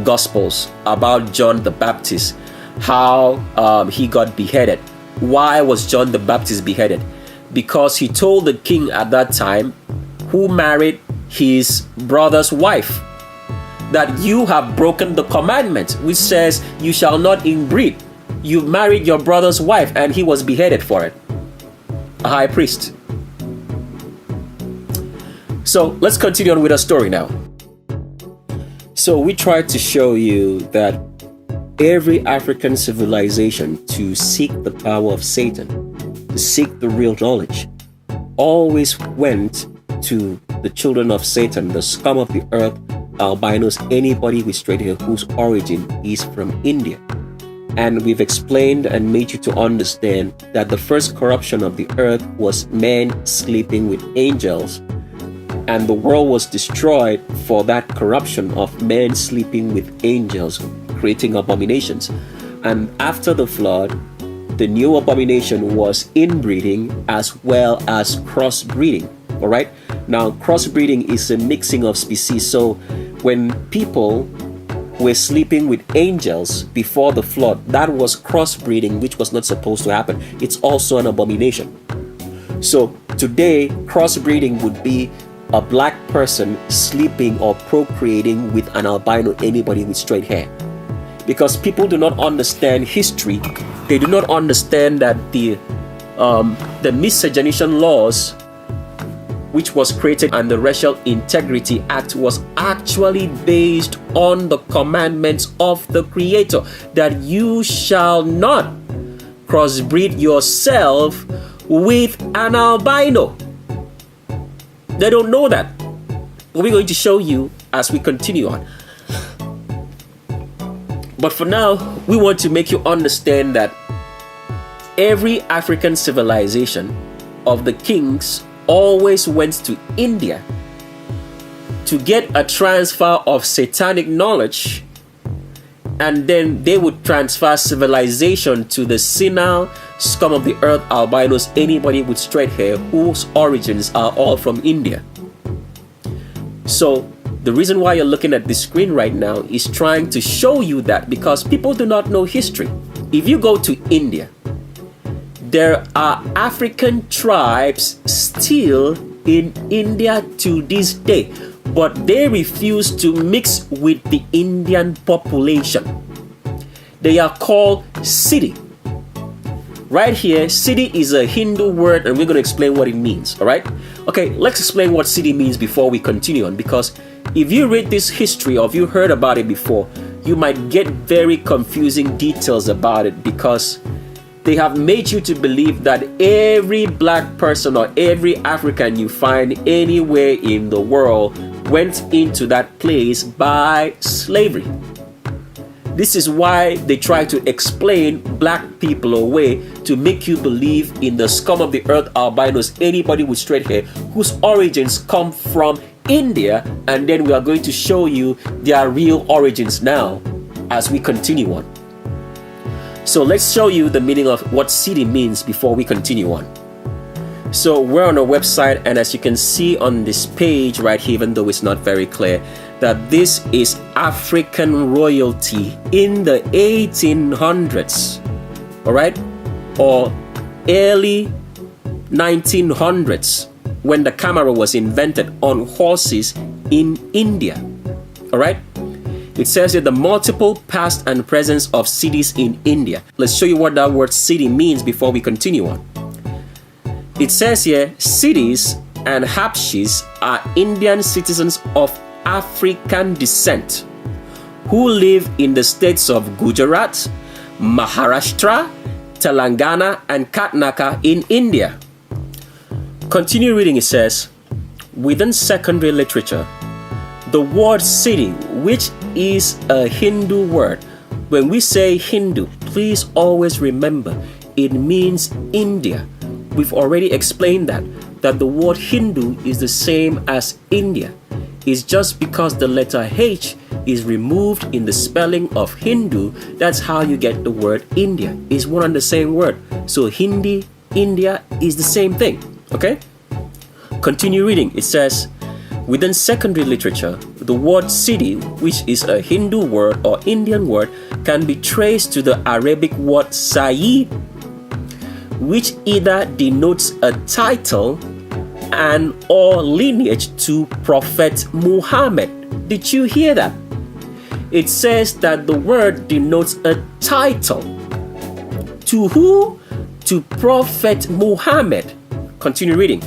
Gospels about John the Baptist, how he got beheaded. Why was John the Baptist beheaded? Because he told the king at that time, who married his brother's wife, that you have broken the commandment which says you shall not inbreed. You married your brother's wife, and he was beheaded for it. A high priest. So let's continue on with our story now. So we tried to show you that every African civilization to seek the power of Satan, to seek the real knowledge, always went to the children of Satan, the scum of the earth, albinos, anybody with straight hair whose origin is from India. And we've explained and made you to understand that the first corruption of the earth was men sleeping with angels. And the world was destroyed for that corruption of men sleeping with angels, creating abominations. And after the flood, the new abomination was inbreeding as well as crossbreeding. All right. Now, crossbreeding is a mixing of species. So when people were sleeping with angels before the flood, that was crossbreeding, which was not supposed to happen. It's also an abomination. So today, crossbreeding would be a black person sleeping or procreating with an albino, anybody with straight hair. Because people do not understand history. They do not understand that the Miscegenation laws, which was created, and the Racial Integrity Act was actually based on the commandments of the Creator, that you shall not crossbreed yourself with an albino. They don't know that. But we're going to show you as we continue on. But for now, we want to make you understand that every African civilization of the kings always went to India to get a transfer of satanic knowledge, and then they would transfer civilization to the senile scum of the earth albinos, anybody with straight hair, whose origins are all from India. So the reason why you're looking at this screen right now is trying to show you that, because people do not know history. If you go to India, there are African tribes still in India to this day, but they refuse to mix with the Indian population. They are called Siddhi. Right here, Siddhi is a Hindu word, and we're going to explain what it means, all right? Okay, let's explain what Siddhi means before we continue on, because if you read this history or if you heard about it before, you might get very confusing details about it, because they have made you to believe that every black person or every African you find anywhere in the world went into that place by slavery. This is why they try to explain black people away, to make you believe in the scum of the earth albinos, anybody with straight hair, whose origins come from India, and then we are going to show you their real origins now as we continue on. So let's show you the meaning of what Siddhi means before we continue on. So we're on a website, and as you can see on this page right here, even though it's not very clear, that this is African royalty in the 1800s, all right, or early 1900s, when the camera was invented on horses in India, all right. It says here the multiple past and presence of cities in India. Let's show you what that word city means before we continue on. It says here, cities and Habshis are Indian citizens of African descent who live in the states of Gujarat, Maharashtra, Telangana, and Karnataka in India. Continue reading. It says, within secondary literature, the word city, which is a Hindu word. When we say Hindu, please always remember it means India. We've already explained that the word Hindu is the same as India. It's just because the letter H is removed in the spelling of Hindu, that's how you get the word India. It's one and the same word. So Hindi, India is the same thing. Okay? Continue reading. It says, within secondary literature, the word city, which is a Hindu word or Indian word, can be traced to the Arabic word Sayyid, which either denotes a title and or lineage to Prophet Muhammad. Did you hear that? It says that the word denotes a title. To who? To Prophet Muhammad. Continue reading.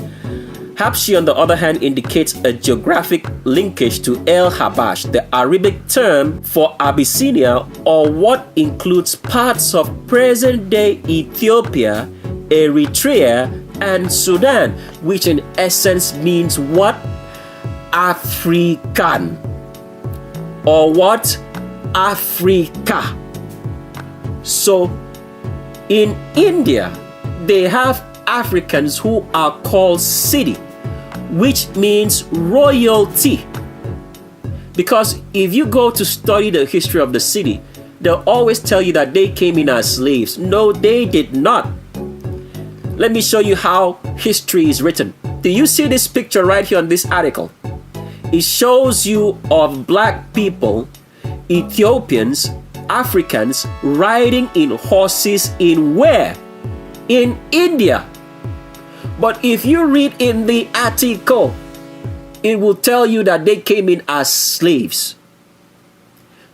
Habshi, on the other hand, indicates a geographic linkage to El Habash, the Arabic term for Abyssinia, or what includes parts of present-day Ethiopia, Eritrea, and Sudan, which in essence means what? African. Or what? Africa. So, in India, they have Africans who are called city, which means royalty. Because if you go to study the history of the city, they'll always tell you that they came in as slaves. No, they did not. Let me show you how history is written. Do you see this picture right here on this article? It shows you of black people, Ethiopians, Africans riding in horses in where? In India. But if you read in the article, it will tell you that they came in as slaves.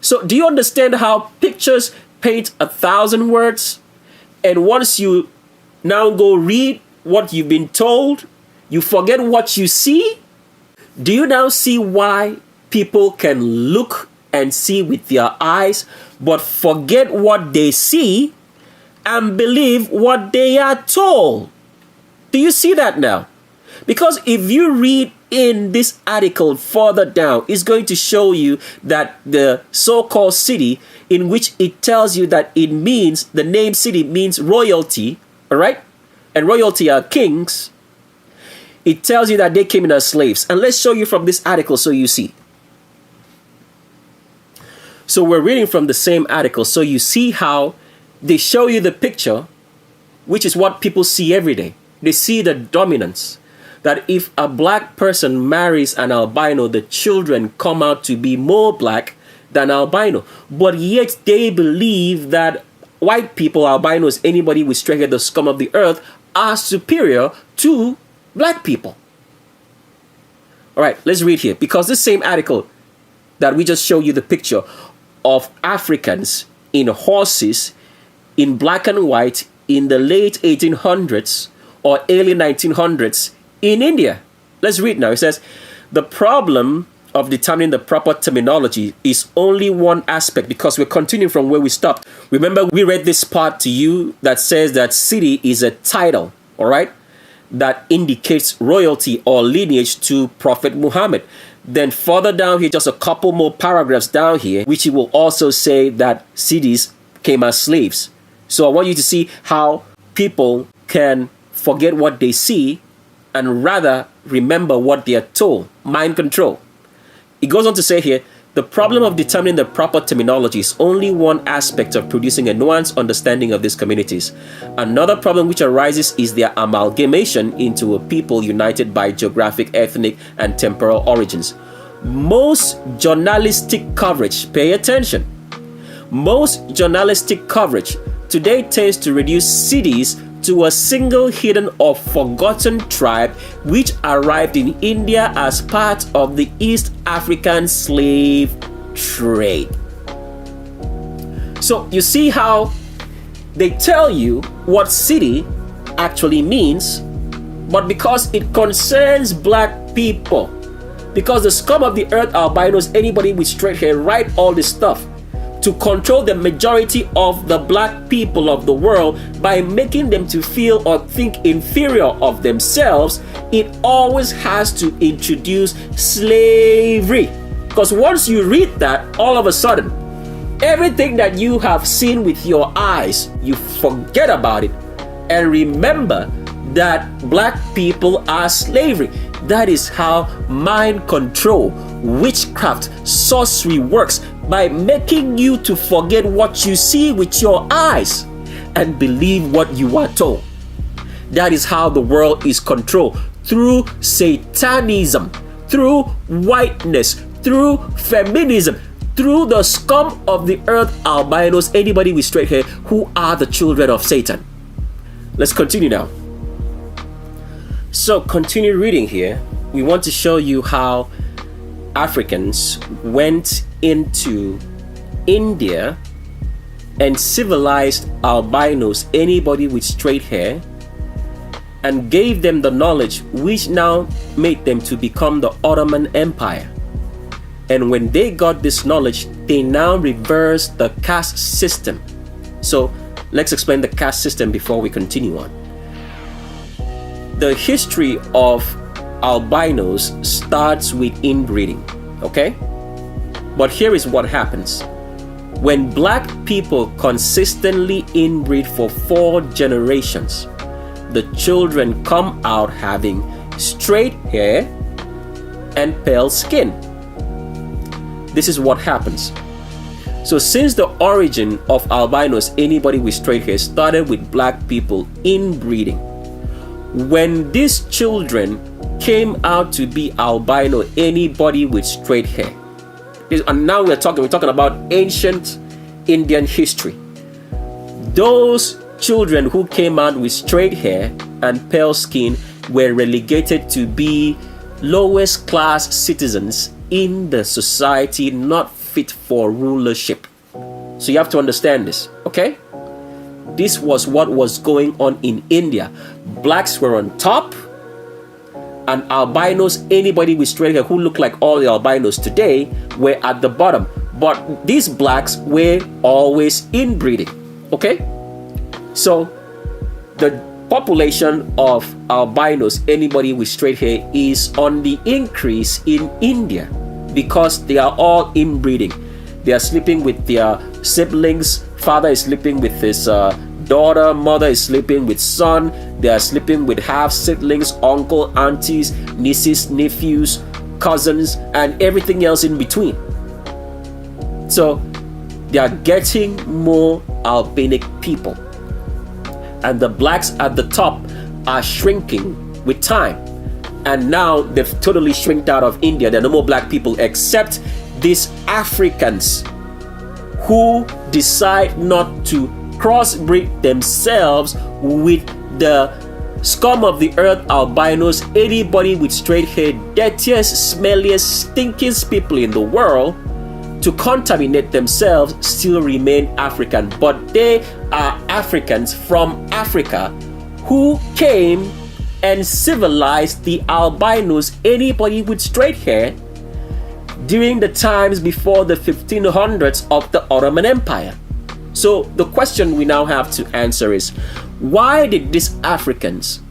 So do you understand how pictures paint 1,000 words? And once you now go read what you've been told, you forget what you see? Do you now see why people can look and see with their eyes, but forget what they see and believe what they are told? Do you see that now? Because if you read in this article further down, it's going to show you that the so-called city, in which it tells you that it means, the name city means royalty, all right? And royalty are kings. It tells you that they came in as slaves. And let's show you from this article so you see. So we're reading from the same article, so you see how they show you the picture, which is what people see every day. They see the dominance. That if a black person marries an albino, the children come out to be more black than albino. But yet they believe that white people, albinos, anybody with straight hair, the scum of the earth, are superior to black people. All right, let's read here. Because this same article that we just showed you the picture of Africans in horses in black and white in the late 1800s or early 1900s in India. Let's read now. It says, the problem of determining the proper terminology is only one aspect, because we're continuing from where we stopped. Remember, we read this part to you that says that city is a title, all right, that indicates royalty or lineage to Prophet Muhammad. Then further down here, just a couple more paragraphs down here, which he will also say that cities came as slaves. So I want you to see how people can forget what they see and rather remember what they are told. Mind control. It goes on to say here, the problem of determining the proper terminology is only one aspect of producing a nuanced understanding of these communities. Another problem which arises is their amalgamation into a people united by geographic, ethnic, and temporal origins. Most journalistic coverage, pay attention, most journalistic coverage today tends to reduce cities to a single hidden or forgotten tribe which arrived in India as part of the East African slave trade. So you see how they tell you what city actually means, but because it concerns black people, because the scum of the earth, albinos, anybody with straight hair, write all this stuff to control the majority of the black people of the world by making them to feel or think inferior of themselves, it always has to introduce slavery. Because once you read that, all of a sudden, everything that you have seen with your eyes, you forget about it and remember that black people are slavery. That is how mind control, witchcraft, sorcery works, by making you to forget what you see with your eyes and believe what you are told. That is how the world is controlled, through satanism, through whiteness, through feminism, through the scum of the earth, albinos, anybody with straight hair, who are the children of Satan. Let's continue now. So continue reading here. We want to show you how Africans went into India and civilized albinos, anybody with straight hair, and gave them the knowledge which now made them to become the Ottoman Empire. And when they got this knowledge, they now reversed the caste system. So let's explain the caste system before we continue on. The history of albinos starts with inbreeding, okay? But here is what happens. When black people consistently inbreed for 4 generations, the children come out having straight hair and pale skin. This is what happens. So since the origin of albinos, anybody with straight hair, started with black people inbreeding. When these children came out to be albino, anybody with straight hair. And now we're talking about ancient Indian history. Those children who came out with straight hair and pale skin were relegated to be lowest class citizens in the society, not fit for rulership. So you have to understand this, okay? This was what was going on in India. Blacks were on top, and albinos, anybody with straight hair who looked like all the albinos today, were at the bottom. But these blacks were always inbreeding, okay? So the population of albinos, anybody with straight hair, is on the increase in India because they are all inbreeding. They are sleeping with their siblings. Father is sleeping with his daughter. Mother is sleeping with son. They are sleeping with half siblings, uncle, aunties, nieces, nephews, cousins, and everything else in between. So they are getting more albinic people. And the blacks at the top are shrinking with time. And now they've totally shrinked out of India. There are no more black people except these Africans who decide not to crossbreed themselves with the scum of the earth albinos. Anybody with straight hair, dirtiest, smelliest, stinkiest people in the world, to contaminate themselves, still remain African. But they are Africans from Africa who came and civilized the albinos, anybody with straight hair, during the times before the 1500s of the Ottoman Empire. So the question we now have to answer is, why did these Africans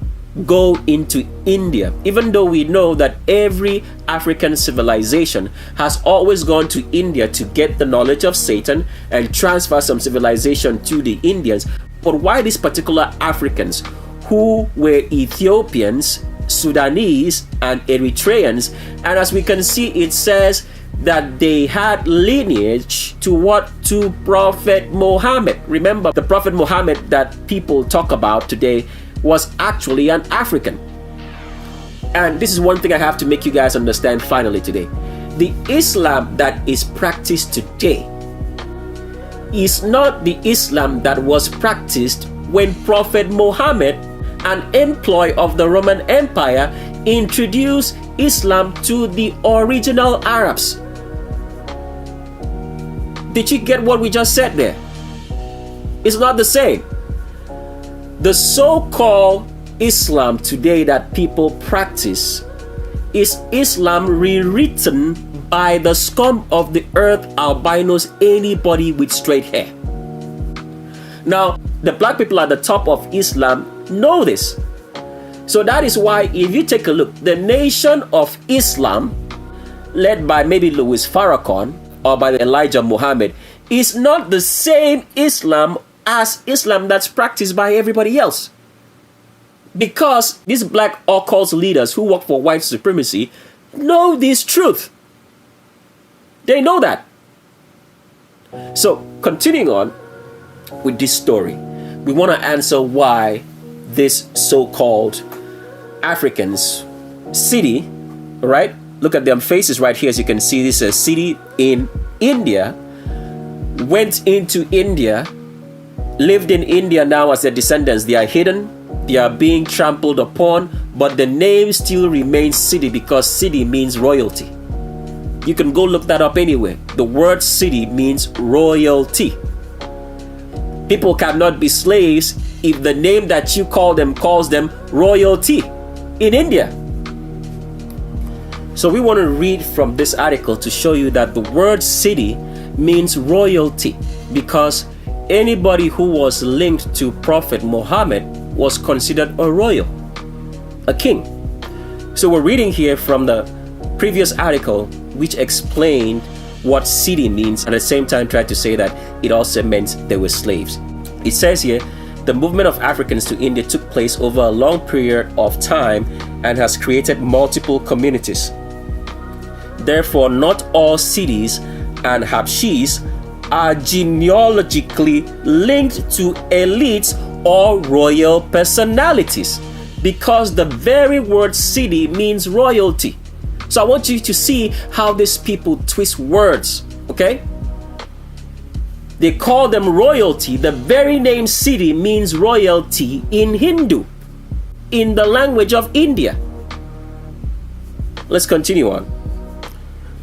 go into India, even though we know that every African civilization has always gone to India to get the knowledge of Satan and transfer some civilization to the Indians? But why these particular Africans who were Ethiopians, Sudanese, and Eritreans? And as we can see, it says that they had lineage to what? To Prophet Muhammad. Remember, the Prophet Muhammad that people talk about today was actually an African. And this is one thing I have to make you guys understand finally today. The Islam that is practiced today is not the Islam that was practiced when Prophet Muhammad, an employee of the Roman Empire, introduced Islam to the original Arabs. Did you get what we just said there? It's not the same. The so-called Islam today that people practice is Islam rewritten by the scum of the earth albinos, anybody with straight hair. Now, the black people at the top of Islam know this. So that is why, if you take a look, the Nation of Islam, led by maybe Louis Farrakhan or by Elijah Muhammad, is not the same Islam as Islam that's practiced by everybody else. Because these black occult leaders who work for white supremacy know this truth. They know that. So, continuing on with this story, we want to answer why this so-called Africans city, right? Look at their faces right here. As you can see, this is a city in India, went into India, lived in India. Now as their descendants, they are hidden, they are being trampled upon, but the name still remains city because city means royalty. You can go look that up anywhere. The word city means royalty. People cannot be slaves if the name that you call them calls them royalty in India. So we want to read from this article to show you that the word city means royalty because anybody who was linked to Prophet Muhammad was considered a royal, a king. So we're reading here from the previous article which explained what city means and at the same time tried to say that it also meant they were slaves. It says here, the movement of Africans to India took place over a long period of time and has created multiple communities. Therefore, not all cities and Habshis are genealogically linked to elites or royal personalities, because the very word city means royalty. So I want you to see how these people twist words, okay? They call them royalty. The very name city means royalty in Hindu, in the language of India. Let's continue on.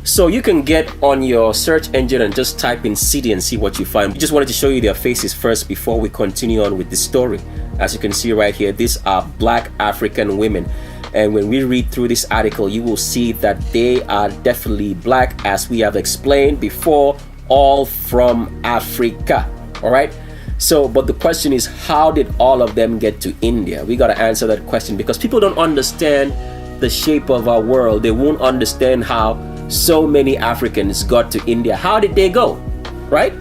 So you can get on your search engine and just type in city and see what you find. I just wanted to show you their faces first before we continue on with the story. As you can see right here, these are black African women. And when we read through this article, you will see that they are definitely black, as we have explained before, all from Africa. All right. So, but the question is, how did all of them get to India? We got to answer that question, because people don't understand the shape of our world. They won't understand how so many Africans got to India. How did they go? Right?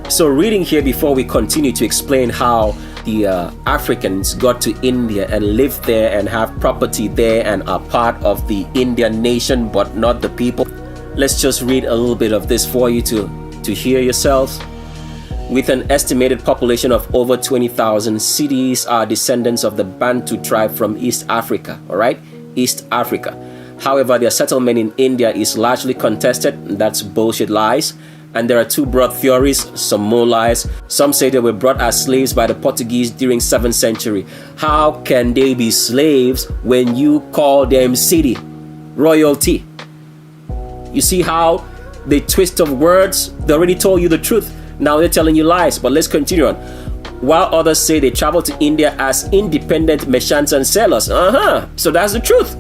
So reading here before we continue to explain how the Africans got to India and lived there and have property there and are part of the Indian nation but not the people. Let's just read a little bit of this for you to hear yourselves. With an estimated population of over 20,000, cities are descendants of the Bantu tribe from East Africa, all right? East Africa. However, their settlement in India is largely contested. That's bullshit lies. And there are two broad theories, some more lies. Some say they were brought as slaves by the Portuguese during 7th century. How can they be slaves when you call them city, royalty? You see how they twist of words? They already told you the truth. Now they're telling you lies. But let's continue on. While others say they traveled to India as independent merchants and sellers. So that's the truth.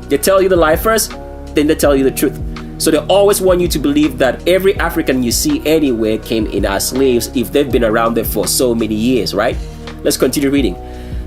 They tell you the lie first, then they tell you the truth. So they always want you to believe that every African you see anywhere came in as slaves if they've been around there for so many years, right? Let's continue reading.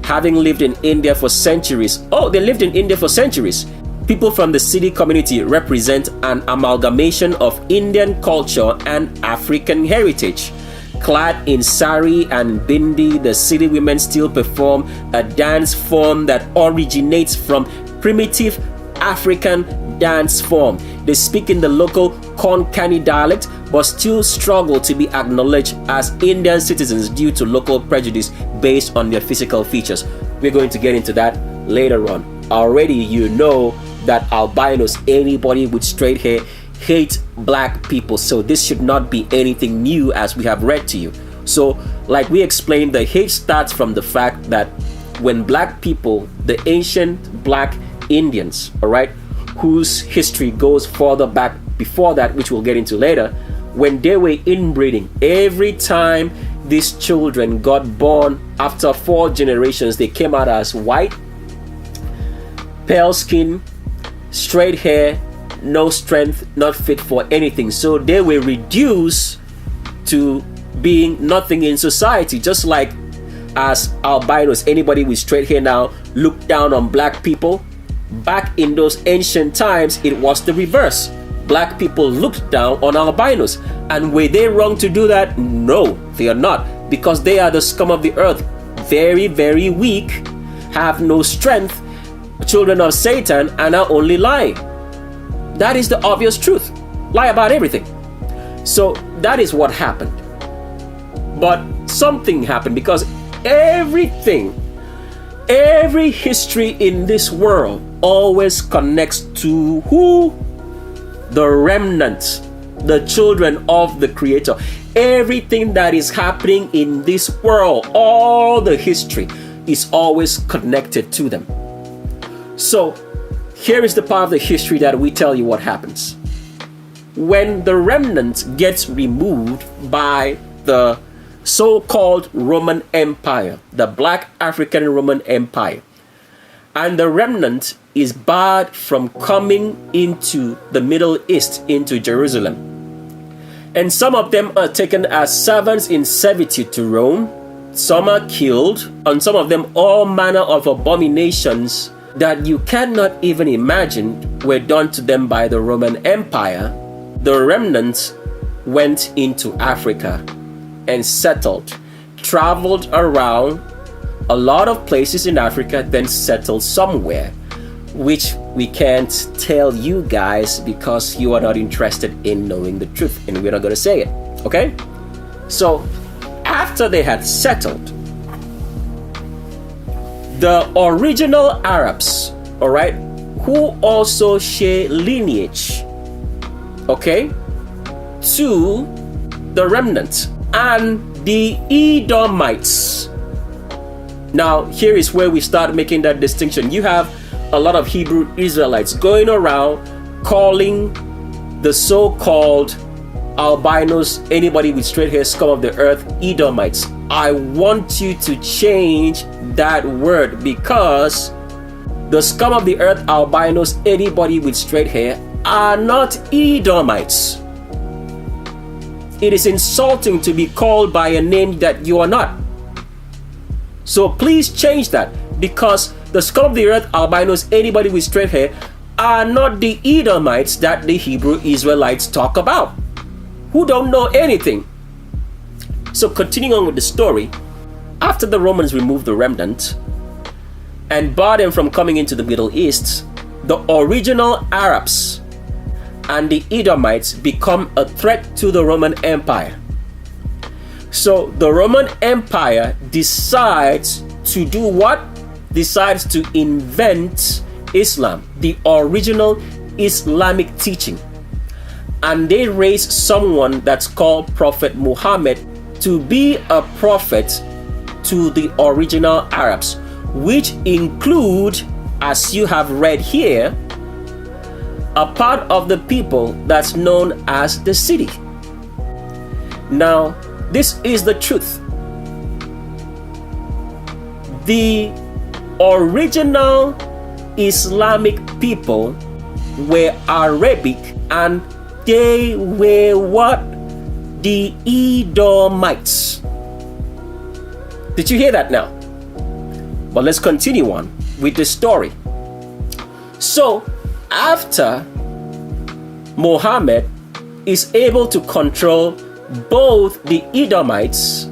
Having lived in India for centuries. Oh, they lived in India for centuries. People from the city community represent an amalgamation of Indian culture and African heritage. Clad in sari and bindi, the city women still perform a dance form that originates from primitive African dance form. They speak in the local Konkani dialect but still struggle to be acknowledged as Indian citizens due to local prejudice based on their physical features. We're going to get into that later on. Already you know that albinos, anybody with straight hair, hate black people. So this should not be anything new, as we have read to you. So like we explained, the hate starts from the fact that when black people, the ancient black Indians, all right, whose history goes further back before that, which we'll get into later, when they were inbreeding, every time these children got born, after 4 generations, they came out as white, pale skin, straight hair, no strength, not fit for anything. So they were reduced to being nothing in society, just like as albinos, anybody with straight hair now look down on black people. Back in those ancient times, it was the reverse. Black people looked down on albinos. And were they wrong to do that? No, they are not, because they are the scum of the earth, very, very weak, have no strength, children of Satan, and are only lying. That is the obvious truth. Lie about everything. So that is what happened. But something happened, because every history in this world always connects to who? The remnants, the children of the Creator. Everything that is happening in this world, all the history is always connected to them. So here is the part of the history that we tell you what happens. When the remnant gets removed by the so-called Roman Empire, the Black African Roman Empire, and the remnant is barred from coming into the Middle East, into Jerusalem. And some of them are taken as servants in servitude to Rome. Some are killed, and some of them all manner of abominations that you cannot even imagine were done to them by the Roman Empire. The remnants went into Africa and settled, traveled around a lot of places in Africa, then settled somewhere, which we can't tell you guys because you are not interested in knowing the truth, and we're not going to say it. Okay? So after they had settled, the original Arabs, all right, who also share lineage, okay, to the remnant and the Edomites. Now, here is where we start making that distinction. You have a lot of Hebrew Israelites going around calling the so-called albinos, anybody with straight hair, scum of the earth, Edomites. I want you to change that word, because the scum of the earth, albinos, anybody with straight hair, are not Edomites. It is insulting to be called by a name that you are not. So please change that, because the scum of the earth, albinos, anybody with straight hair, are not the Edomites that the Hebrew Israelites talk about, who don't know anything. So continuing on with the story, after the Romans removed the remnant and barred them from coming into the Middle East, the original Arabs and the Edomites become a threat to the Roman Empire. So the Roman Empire decides to do what? Decides to invent Islam, the original Islamic teaching. And they raise someone that's called Prophet Muhammad to be a prophet to the original Arabs, which include, as you have read here, a part of the people that's known as the city. Now, this is the truth. The original Islamic people were Arabic, and they were what? The Edomites. Did you hear that now? But let's continue on with the story. So, after Muhammad is able to control both the Edomites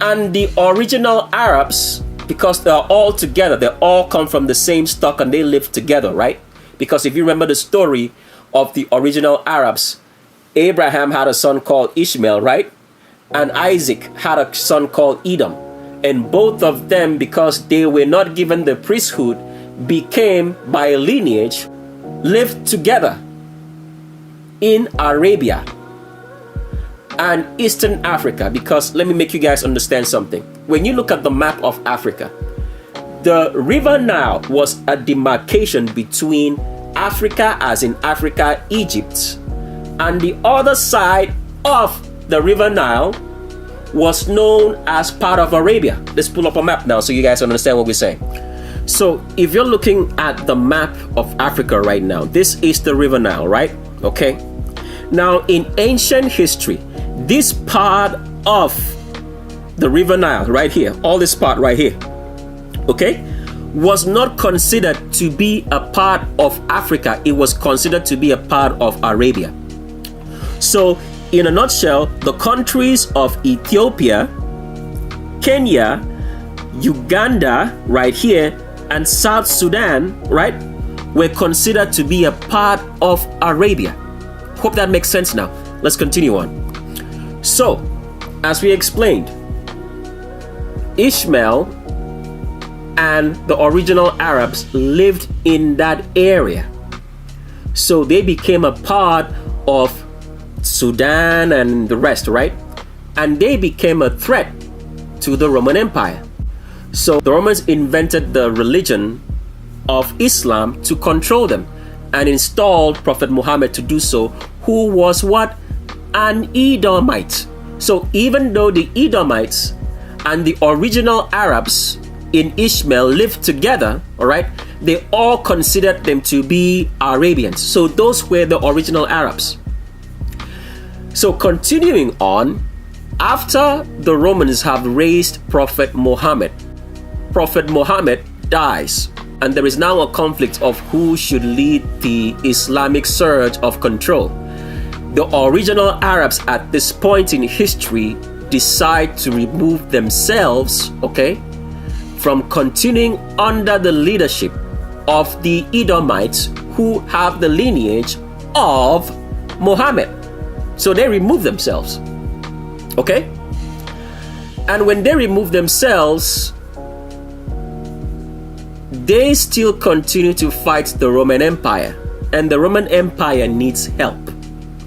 and the original Arabs, because they're all together, they all come from the same stock and they live together, right? Because if you remember the story of the original Arabs, Abraham had a son called Ishmael, right? And Isaac had a son called Edom. And both of them, because they were not given the priesthood, became, by lineage, lived together in Arabia and Eastern Africa. Because let me make you guys understand something. When you look at the map of Africa, the River Nile was a demarcation between Africa, as in Africa, Egypt, and the other side of the River Nile was known as part of Arabia. Let's pull up a map now so you guys understand what we're saying. So if you're looking at the map of Africa right now, this is the River Nile, right? Okay. Now in ancient history, this part of the River Nile right here, all this part right here, okay, was not considered to be a part of Africa. It was considered to be a part of Arabia. So in a nutshell, the countries of Ethiopia, Kenya, Uganda right here, and South Sudan, right, were considered to be a part of Arabia. Hope that makes sense now. Let's continue on. So, as we explained, Ishmael and the original Arabs lived in that area. So they became a part of Sudan and the rest, right? And they became a threat to the Roman Empire. So the Romans invented the religion of Islam to control them and installed Prophet Muhammad to do so, who was what? An Edomite. So even though the Edomites and the original Arabs in Ishmael lived together, all right, they all considered them to be Arabians. So those were the original Arabs. So continuing on, after the Romans have raised Prophet Muhammad dies, and there is now a conflict of who should lead the Islamic surge of control. The original Arabs at this point in history decide to remove themselves, okay, from continuing under the leadership of the Edomites, who have the lineage of Muhammad. So they remove themselves. Okay? And when they remove themselves, they still continue to fight the Roman Empire. And the Roman Empire needs help.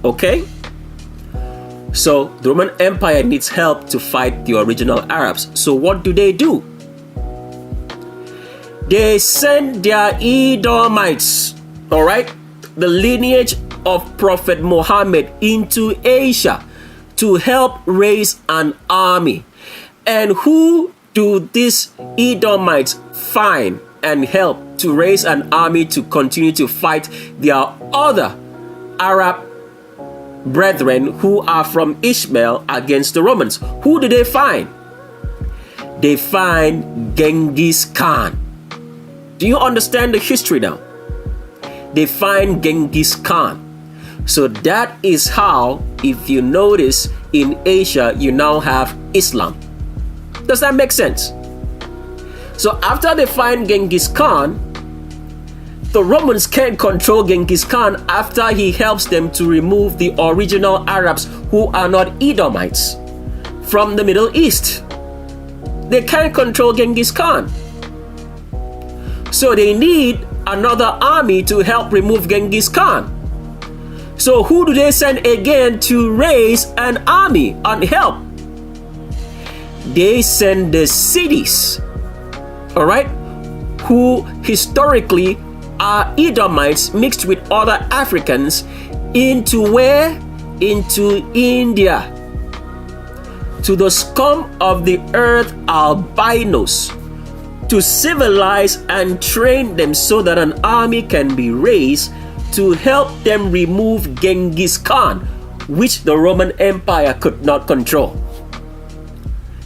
Okay? So the Roman Empire needs help to fight the original Arabs. So what do? They send their Edomites, all right, the lineage of Prophet Muhammad, into Asia to help raise an army. And who do these Edomites find and help to raise an army to continue to fight their other Arab brethren who are from Ishmael against the Romans? Who do they find? They find Genghis Khan. Do you understand the history now? They find Genghis Khan. So that is how, if you notice, in Asia you now have Islam. Does that make sense? So after they find Genghis Khan, the Romans can't control Genghis Khan after he helps them to remove the original Arabs who are not Edomites from the Middle East. They can't control Genghis Khan. So they need another army to help remove Genghis Khan. So who do they send again to raise an army and help? They send the cities, all right, who historically are Edomites mixed with other Africans, into where? Into India. To the scum of the earth albinos, to civilize and train them so that an army can be raised to help them remove Genghis Khan, which the Roman Empire could not control.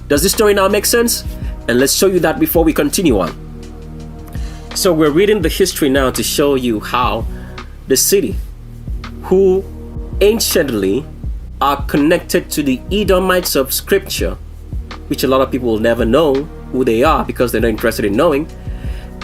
Does this story now make sense? And let's show you that before we continue on. So we're reading the history now to show you how the city, who anciently are connected to the Edomites of scripture, which a lot of people will never know who they are because they're not interested in knowing,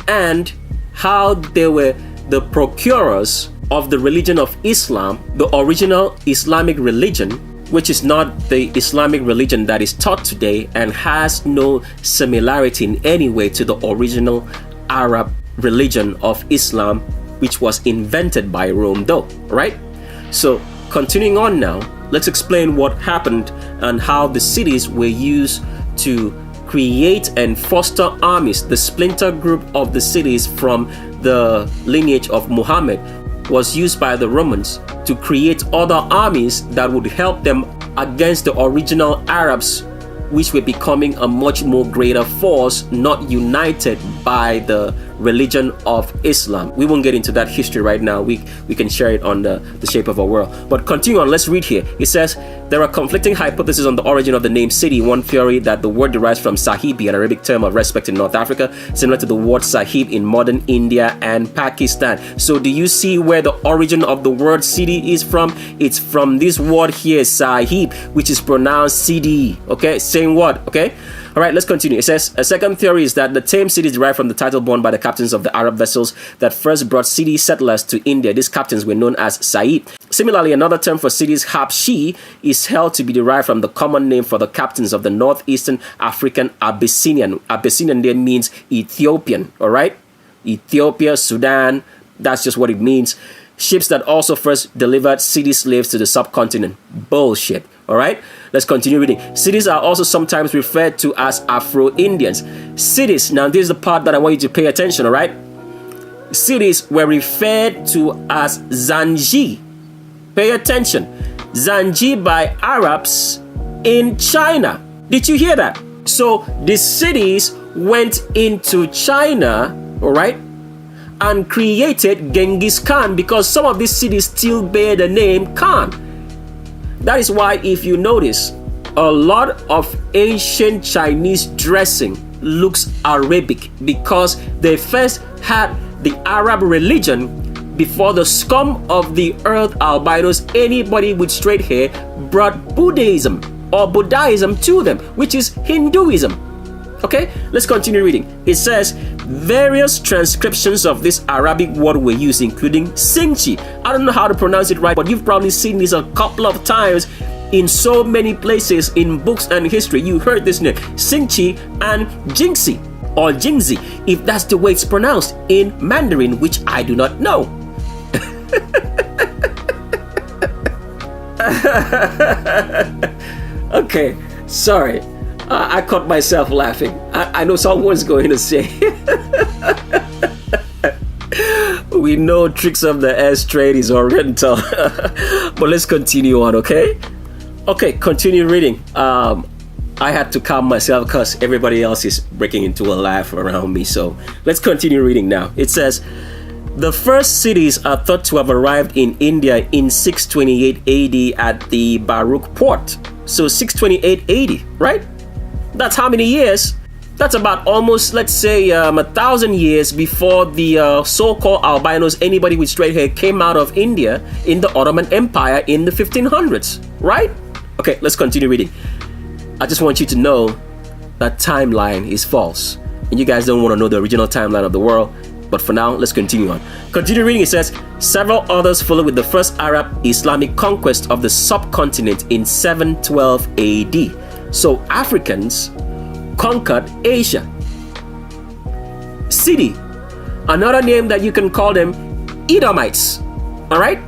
and how they were the procurers of the religion of Islam, the original Islamic religion, which is not the Islamic religion that is taught today and has no similarity in any way to the original Arab religion of Islam, which was invented by Rome though, right? So continuing on now, let's explain what happened and how the cities were used to create and foster armies. The splinter group of the cities from the lineage of Muhammad was used by the Romans to create other armies that would help them against the original Arabs, which were becoming a much more greater force, not united by the religion of Islam. We won't get into that history right now. We can share it on the Shape of Our World. But continue on, let's read here. It says, there are conflicting hypotheses on the origin of the name city. One theory that the word derives from Sahibi, an Arabic term of respect in North Africa, similar to the word Sahib in modern India and Pakistan. So do you see where the origin of the word city is from? It's from this word here, Sahib, which is pronounced CD. Okay, same word. Okay. All right, let's continue. It says, a second theory is that the term city is derived from the title borne by the captains of the Arab vessels that first brought city settlers to India. These captains were known as Said. Similarly, another term for cities, Habshi, is held to be derived from the common name for the captains of the northeastern African Abyssinian. Abyssinian there means Ethiopian, all right? Ethiopia, Sudan, that's just what it means. Ships that also first delivered city slaves to the subcontinent. Bullshit. All right, let's continue reading. Cities are also sometimes referred to as Afro-Indians. Cities, now this is the part that I want you to pay attention, all right? Cities were referred to as Zanji. Pay attention. Zanji by Arabs in China. Did you hear that? So the cities went into China, all right, and created Genghis Khan because some of these cities still bear the name Khan. That is why, if you notice, a lot of ancient Chinese dressing looks Arabic because they first had the Arab religion before the scum of the earth albinos, anybody with straight hair, brought Buddhism or Buddhism to them, which is Hinduism. Okay, let's continue reading. It says, various transcriptions of this Arabic word were used, including Sinchi. I don't know how to pronounce it right, but you've probably seen this a couple of times in so many places in books and history. You heard this name, Sinchi and Jingxi, or Jingzi, if that's the way it's pronounced in Mandarin, which I do not know. Okay, sorry. I caught myself laughing. I know someone's going to say, we know Tricks of the S trade is Oriental. But let's continue on, okay? Okay, continue reading. I had to calm myself because everybody else is breaking into a laugh around me. So let's continue reading now. It says, the first cities are thought to have arrived in India in 628 AD at the Baruch port. So 628 AD, right? That's how many years? That's about almost, let's say, 1,000 years before the so-called albinos, anybody with straight hair, came out of India in the Ottoman Empire in the 1500s, right? Okay, let's continue reading. I just want you to know that timeline is false. And you guys don't want to know the original timeline of the world. But for now, let's continue on. Continue reading. It says, several others followed with the first Arab Islamic conquest of the subcontinent in 712 AD. So Africans conquered Asia. Sidi, another name that you can call them, Edomites. All right?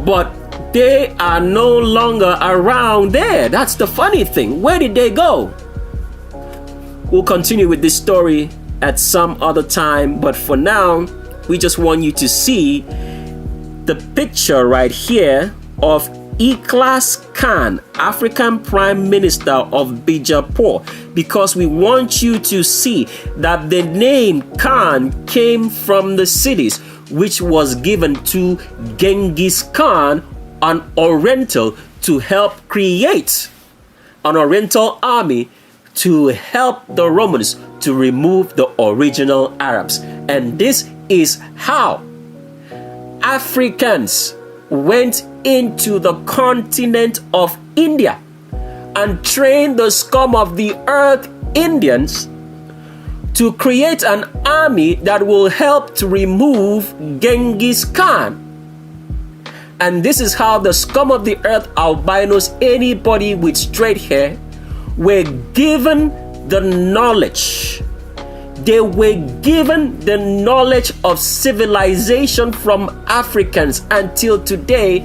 But they are no longer around there. That's the funny thing. Where did they go? We'll continue with this story at some other time, but for now, we just want you to see the picture right here of Ikhlas Khan, African Prime Minister of Bijapur, because we want you to see that the name Khan came from the cities which was given to Genghis Khan, an Oriental, to help create an Oriental army to help the Romans to remove the original Arabs. And this is how Africans went into the continent of India and trained the scum of the earth Indians to create an army that will help to remove Genghis Khan. And this is how the scum of the earth albinos, anybody with straight hair, were given the knowledge. They were given the knowledge of civilization from Africans until today.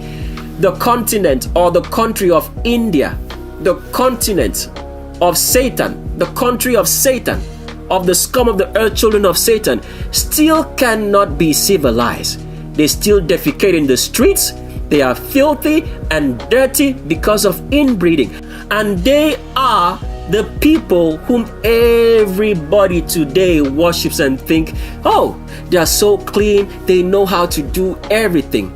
The continent or the country of India, the continent of Satan, the country of Satan, of the scum of the earth, children of Satan, still cannot be civilized. They still defecate in the streets. They are filthy and dirty because of inbreeding. And they are the people whom everybody today worships and think, oh, they are so clean, they know how to do everything,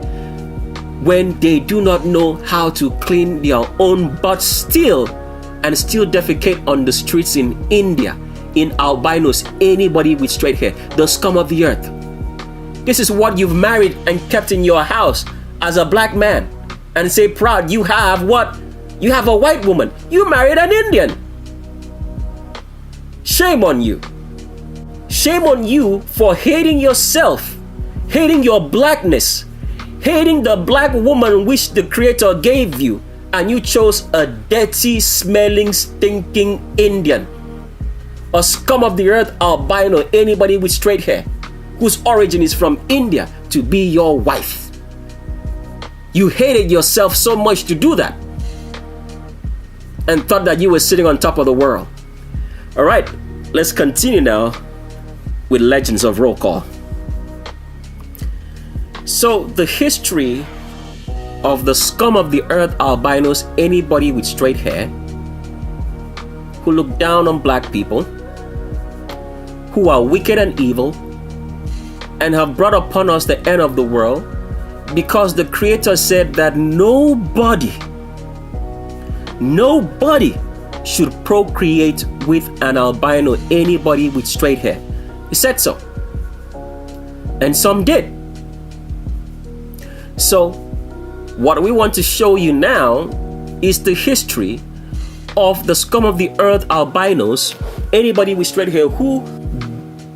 when they do not know how to clean their own butts still, and still defecate on the streets in India, in albinos, anybody with straight hair, the scum of the earth. This is what you've married and kept in your house as a black man, and say proud you have what? You have a white woman. You married an Indian. Shame on you. Shame on you for hating yourself, hating your blackness, hating the black woman which the Creator gave you, and you chose a dirty, smelling, stinking Indian, a scum of the earth albino, anybody with straight hair, whose origin is from India, to be your wife. You hated yourself so much to do that, and thought that you were sitting on top of the world. All right, let's continue now with Legends of Roll Call. So the history of the scum of the earth albinos, anybody with straight hair, who look down on black people, who are wicked and evil, and have brought upon us the end of the world, because the Creator said that nobody should procreate with an albino, anybody with straight hair. He said so. And some did. So, what we want to show you now is the history of the scum of the earth albinos, anybody with straight hair, who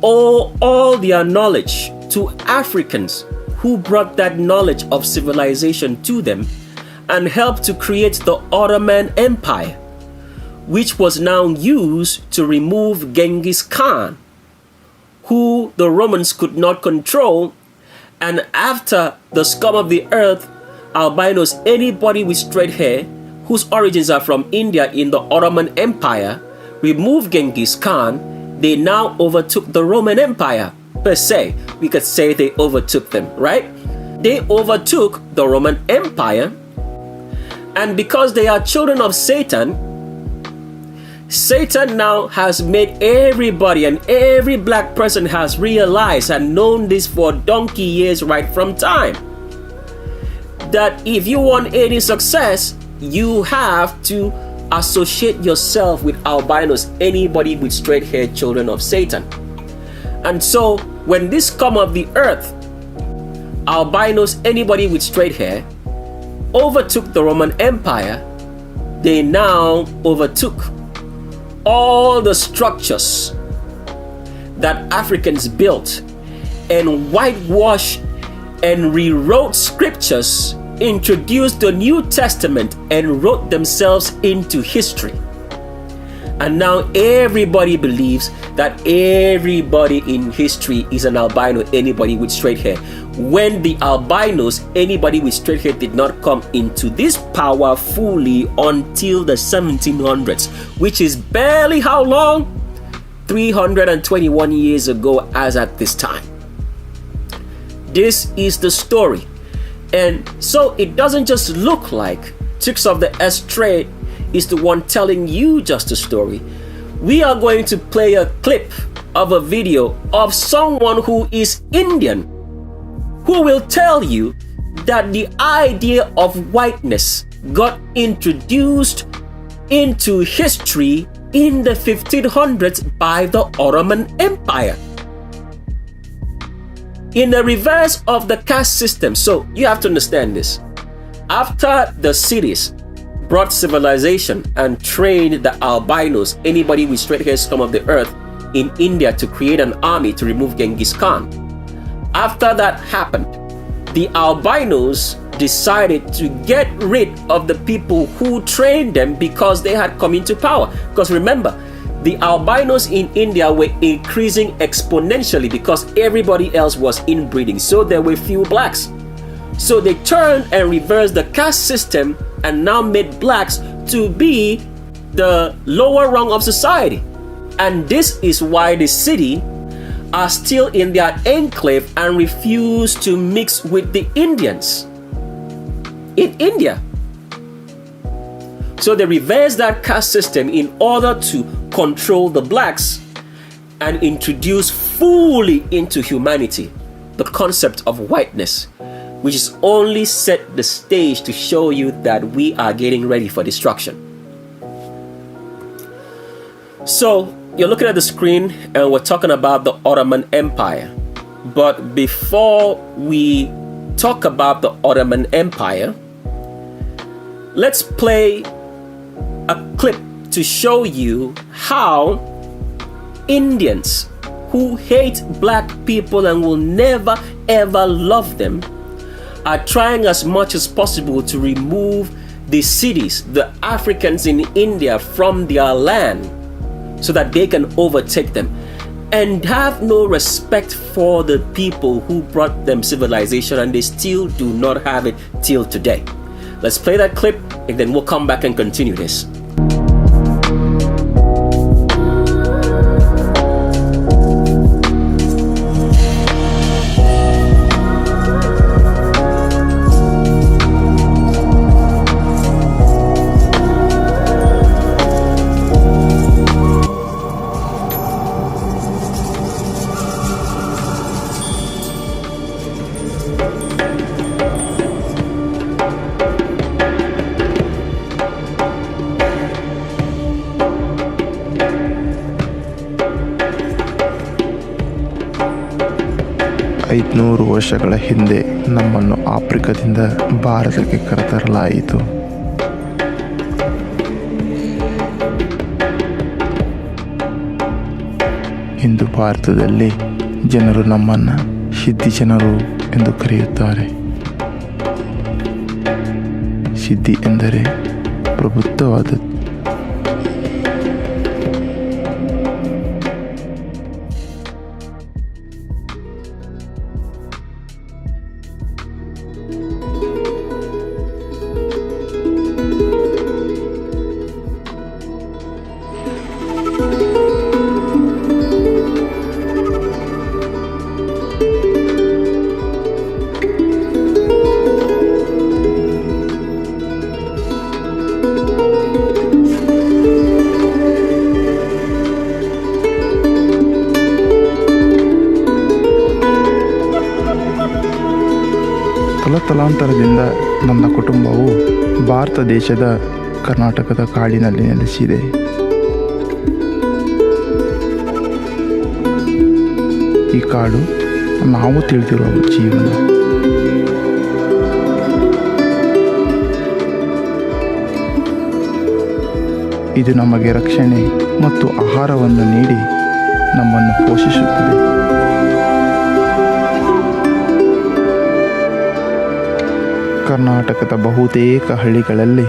owe all their knowledge to Africans who brought that knowledge of civilization to them, and helped to create the Ottoman Empire, which was now used to remove Genghis Khan, who the Romans could not control. And after the scum of the earth, albinos, anybody with straight hair, whose origins are from India in the Ottoman Empire, removed Genghis Khan, they now overtook the Roman Empire. Per se, we could say they overtook them, right? They overtook the Roman Empire, and because they are children of Satan, Satan now has made everybody, and every black person has realized and known this for donkey years right from time, that if you want any success, you have to associate yourself with albinos, anybody with straight hair, children of Satan. And so when this come of the earth, albinos, anybody with straight hair, overtook the Roman Empire, they now overtook all the structures that Africans built and whitewashed and rewrote scriptures, introduced the New Testament and wrote themselves into history. And now everybody believes that everybody in history is an albino, anybody with straight hair. When the albinos, anybody with straight hair, did not come into this power fully until the 1700s, which is barely how long? 321 years ago as at this time. This is the story. And so it doesn't just look like Chicks of the S Trade is the one telling you just a story. We are going to play a clip of a video of someone who is Indian, who will tell you that the idea of whiteness got introduced into history in the 1500s by the Ottoman Empire. In the reverse of the caste system. So you have to understand this. After the cities brought civilization and trained the albinos, anybody with straight hair, scum of the earth, in India to create an army to remove Genghis Khan. After that happened, the albinos decided to get rid of the people who trained them because they had come into power. Because remember, the albinos in India were increasing exponentially because everybody else was inbreeding, so there were few blacks. So they turned and reversed the caste system and now made blacks to be the lower rung of society. And this is why the city are still in their enclave and refuse to mix with the Indians in India. So they reversed that caste system in order to control the blacks and introduce fully into humanity the concept of whiteness, which is only set the stage to show you that we are getting ready for destruction. So you're looking at the screen and we're talking about the Ottoman Empire. But before we talk about the Ottoman Empire, let's play a clip to show you how Indians who hate black people and will never ever love them are trying as much as possible to remove the cities, the Africans in India, from their land so that they can overtake them, and have no respect for the people who brought them civilization, and they still do not have it till today. Let's play that clip and then we'll come back and continue this. ಐದುನೂರು ವರ್ಷಗಳ ಹಿಂದೆ ನಮ್ಮನ್ನು ಆಫ್ರಿಕಾದಿಂದ ಭಾರತಕ್ಕೆ ಕರೆತರಲಾಯಿತು. ಇಂದು ಭಾರತದಲ್ಲಿ ಜನರು ನಮ್ಮನ್ನು ಸಿದ್ಧಿ ಜನರು ಎಂದು ಕರೆಯುತ್ತಾರೆ. ಸಿದ್ಧಿ ಎಂದರೆ ಪ್ರಬುದ್ಧವಾದದ್ದು. ತಲತಲಾಂತರದಿಂದ ನನ್ನ ಕುಟುಂಬವು ಭಾರತ ದೇಶದ ಕರ್ನಾಟಕದ ಕಾಡಿನಲ್ಲಿ ನೆಲೆಸಿದೆ. ಈ ಕಾಡು ನಾವು ತಿಳಿದಿರುವ ಜೀವನ. ಇದು ನಮಗೆ ರಕ್ಷಣೆ ಮತ್ತು ಆಹಾರವನ್ನು ನೀಡಿ ನಮ್ಮನ್ನು ಪೋಷಿಸುತ್ತದೆ. ಕರ್ನಾಟಕದ ಬಹುತೇಕ ಹಳ್ಳಿಗಳಲ್ಲಿ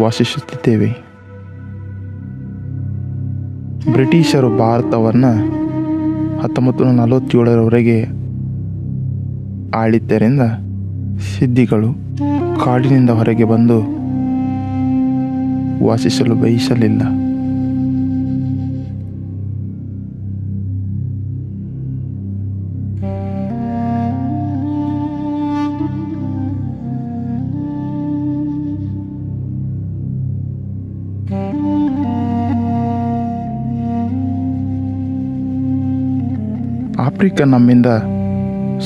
ವಾಸಿಸುತ್ತಿದ್ದೇವೆ. ಬ್ರಿಟಿಷರು ಭಾರತವನ್ನು 1947ರವರೆಗೆ ಆಳಿದ್ದರಿಂದ ಸಿದ್ಧಿಗಳು ಕಾಡಿನಿಂದ ಹೊರಗೆ ಬಂದು ವಾಸಿಸಲು ಬಯಸಲಿಲ್ಲ. ಆಫ್ರಿಕಾ ನಮ್ಮಿಂದ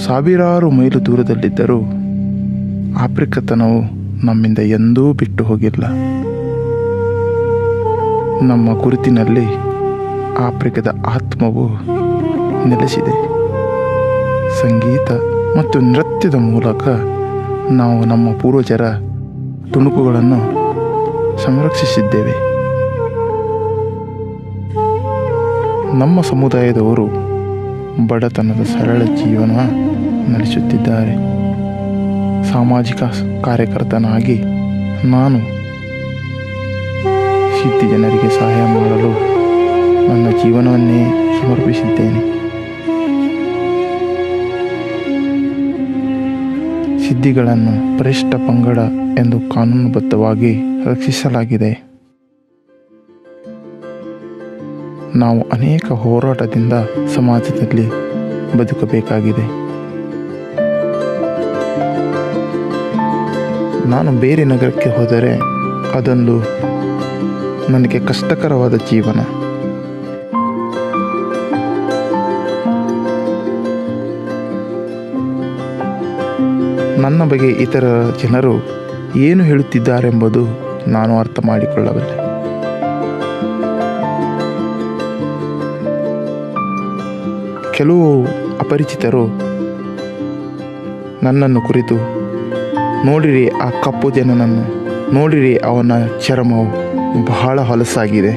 ಸಾವಿರಾರು ಮೈಲು ದೂರದಲ್ಲಿದ್ದರೂ ಆಫ್ರಿಕತನವು ನಮ್ಮಿಂದ ಎಂದೂ ಬಿಟ್ಟು ಹೋಗಿಲ್ಲ. ನಮ್ಮ ಗುರುತಿನಲ್ಲಿ ಆಫ್ರಿಕದ ಆತ್ಮವು ನೆಲೆಸಿದೆ. ಸಂಗೀತ ಮತ್ತು ನೃತ್ಯದ ಮೂಲಕ ನಾವು ನಮ್ಮ ಪೂರ್ವಜರ ತುಣುಕುಗಳನ್ನು ಸಂರಕ್ಷಿಸಿದ್ದೇವೆ. ನಮ್ಮ ಸಮುದಾಯದವರು ಬಡತನದ ಸರಳ ಜೀವನ ನಡೆಸುತ್ತಿದ್ದಾರೆ. ಸಾಮಾಜಿಕ ಕಾರ್ಯಕರ್ತನಾಗಿ ನಾನು ಸಿದ್ಧಿ ಜನರಿಗೆ ಸಹಾಯ ಮಾಡಲು ನನ್ನ ಜೀವನವನ್ನೇ ಸಮರ್ಪಿಸಿದ್ದೇನೆ. ಸಿದ್ಧಿಗಳನ್ನು ಪರಿಶಿಷ್ಟ ಪಂಗಡ ಎಂದು ಕಾನೂನುಬದ್ಧವಾಗಿ ರಕ್ಷಿಸಲಾಗಿದೆ. ನಾವು ಅನೇಕ ಹೋರಾಟದಿಂದ ಸಮಾಜದಲ್ಲಿ ಬದುಕಬೇಕಾಗಿದೆ. ನಾನು ಬೇರೆ ನಗರಕ್ಕೆ ಹೋದರೆ ಅದೊಂದು ನನಗೆ ಕಷ್ಟಕರವಾದ ಜೀವನ. ನನ್ನ ಬಗ್ಗೆ ಇತರ ಜನರು ಏನು ಹೇಳುತ್ತಿದ್ದಾರೆಂಬುದು ನಾನು ಅರ್ಥ ಮಾಡಿಕೊಳ್ಳಬಲ್ಲೆ. ಕೆಲವು ಅಪರಿಚಿತರು ನನ್ನನ್ನು ಕುರಿತು, ನೋಡಿರಿ ಆ ಕಪ್ಪು ಜನನನ್ನು, ನೋಡಿರಿ ಅವನ ಚರ್ಮವು ಬಹಳ ಹೊಲಸಾಗಿದೆ,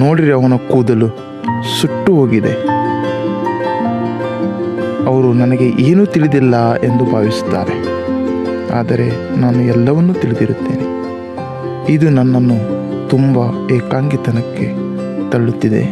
ನೋಡಿರಿ ಅವನ ಕೂದಲು ಸುಟ್ಟು ಹೋಗಿದೆ. ಅವರು ನನಗೆ ಏನೂ ತಿಳಿದಿಲ್ಲ ಎಂದು ಭಾವಿಸುತ್ತಾರೆ. ಆದರೆ ನಾನು ಎಲ್ಲವನ್ನೂ ತಿಳಿದಿರುತ್ತೇನೆ. ಇದು ನನ್ನನ್ನು ತುಂಬ ಏಕಾಂಗಿತನಕ್ಕೆ ತಳ್ಳುತ್ತಿದೆ.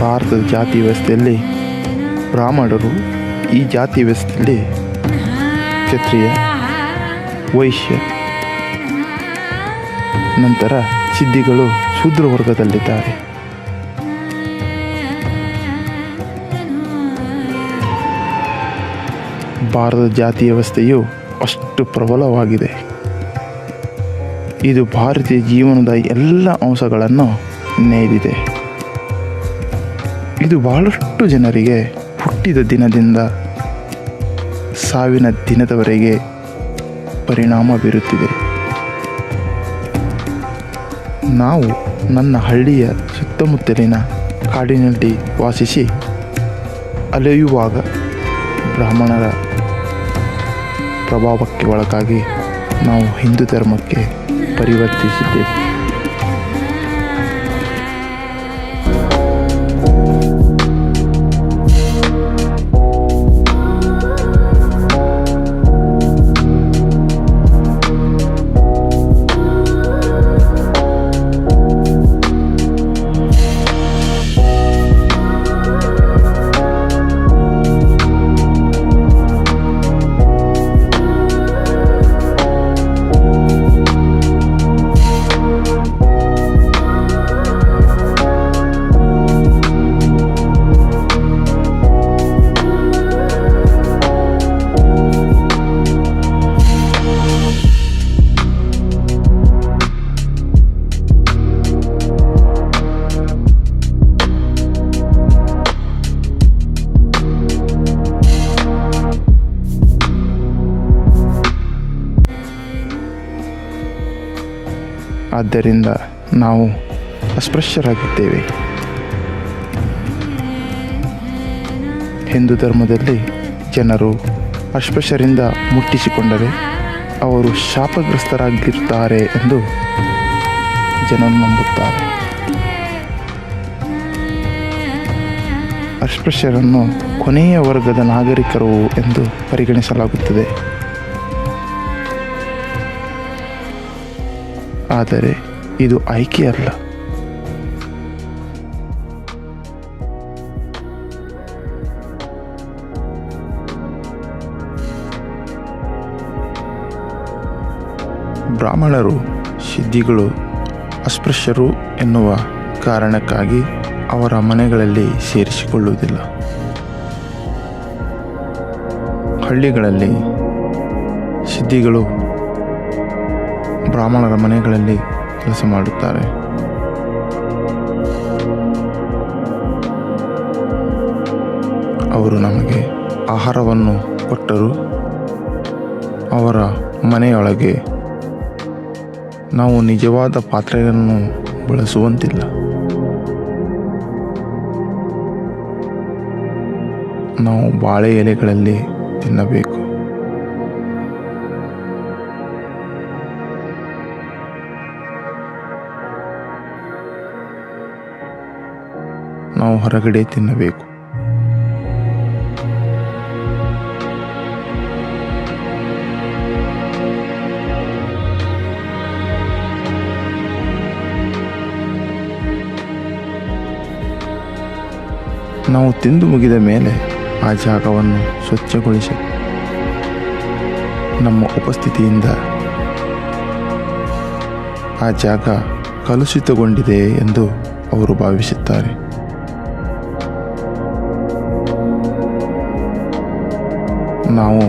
ಭಾರತದ ಜಾತಿ ವ್ಯವಸ್ಥೆಯಲ್ಲಿ ಬ್ರಾಹ್ಮಣರು, ಈ ಜಾತಿ ವ್ಯವಸ್ಥೆಯಲ್ಲಿ ಕ್ಷತ್ರಿಯ, ವೈಶ್ಯ, ನಂತರ ಸಿದ್ಧಿಗಳು ಶೂದ್ರ ವರ್ಗದಲ್ಲಿದ್ದಾರೆ. ಭಾರತದ ಜಾತಿ ವ್ಯವಸ್ಥೆಯು ಅಷ್ಟು ಪ್ರಬಲವಾಗಿದೆ. ಇದು ಭಾರತೀಯ ಜೀವನದ ಎಲ್ಲ ಅಂಶಗಳನ್ನು ನೇಯ್ದಿದೆ. ಇದು ಬಹಳಷ್ಟು ಜನರಿಗೆ ಹುಟ್ಟಿದ ದಿನದಿಂದ ಸಾವಿನ ದಿನದವರೆಗೆ ಪರಿಣಾಮ ಬೀರುತ್ತಿದೆ. ನಾವು ನನ್ನ ಹಳ್ಳಿಯ ಸುತ್ತಮುತ್ತಲಿನ ಕಾಡಿನಲ್ಲಿ ವಾಸಿಸಿ ಅಲೆಯುವಾಗ ಬ್ರಾಹ್ಮಣರ ಪ್ರಭಾವಕ್ಕೆ ಒಳಗಾಗಿ ನಾವು ಹಿಂದೂ ಧರ್ಮಕ್ಕೆ ಪರಿವರ್ತಿಸಿದ್ದೇವೆ. ಆದ್ದರಿಂದ ನಾವು ಅಸ್ಪೃಶ್ಯರಾಗಿದ್ದೇವೆ. ಹಿಂದೂ ಧರ್ಮದಲ್ಲಿ ಜನರು ಅಸ್ಪೃಶ್ಯರಿಂದ ಮುಟ್ಟಿಸಿಕೊಂಡರೆ ಅವರು ಶಾಪಗ್ರಸ್ತರಾಗಿರ್ತಾರೆ ಎಂದು ಜನರು ನಂಬುತ್ತಾರೆ. ಅಸ್ಪೃಶ್ಯರನ್ನು ಕೊನೆಯ ವರ್ಗದ ನಾಗರಿಕರು ಎಂದು ಪರಿಗಣಿಸಲಾಗುತ್ತದೆ. ಆದರೆ ಇದು ಆಯ್ಕೆ ಅಲ್ಲ. ಬ್ರಾಹ್ಮಣರು ಸಿದ್ಧಿಗಳು ಅಸ್ಪೃಶ್ಯರು ಎನ್ನುವ ಕಾರಣಕ್ಕಾಗಿ ಅವರ ಮನೆಗಳಲ್ಲಿ ಸೇರಿಸಿಕೊಳ್ಳುವುದಿಲ್ಲ. ಹಳ್ಳಿಗಳಲ್ಲಿ ಸಿದ್ಧಿಗಳು ಬ್ರಾಹ್ಮಣರ ಮನೆಗಳಲ್ಲಿ ಕೆಲಸ ಮಾಡುತ್ತಾರೆ. ಅವರು ನಮಗೆ ಆಹಾರವನ್ನು ಕೊಟ್ಟರು ಅವರ ಮನೆಯೊಳಗೆ ನಾವು ನಿಜವಾದ ಪಾತ್ರೆಯನ್ನು ಬಳಸುವಂತಿಲ್ಲ. ನಾವು ಬಾಳೆ ಎಲೆಗಳಲ್ಲಿ ತಿನ್ನಬೇಕು. ನಾವು ಹೊರಗಡೆ ತಿನ್ನಬೇಕು. ನಾವು ತಿಂದು ಮುಗಿದ ಮೇಲೆ ಆ ಜಾಗವನ್ನು ಸ್ವಚ್ಛಗೊಳಿಸಿ ನಮ್ಮ ಉಪಸ್ಥಿತಿಯಿಂದ ಆ ಜಾಗ ಕಲುಷಿತಗೊಂಡಿದೆ ಎಂದು ಅವರು ಭಾವಿಸುತ್ತಾರೆ. ನಾವು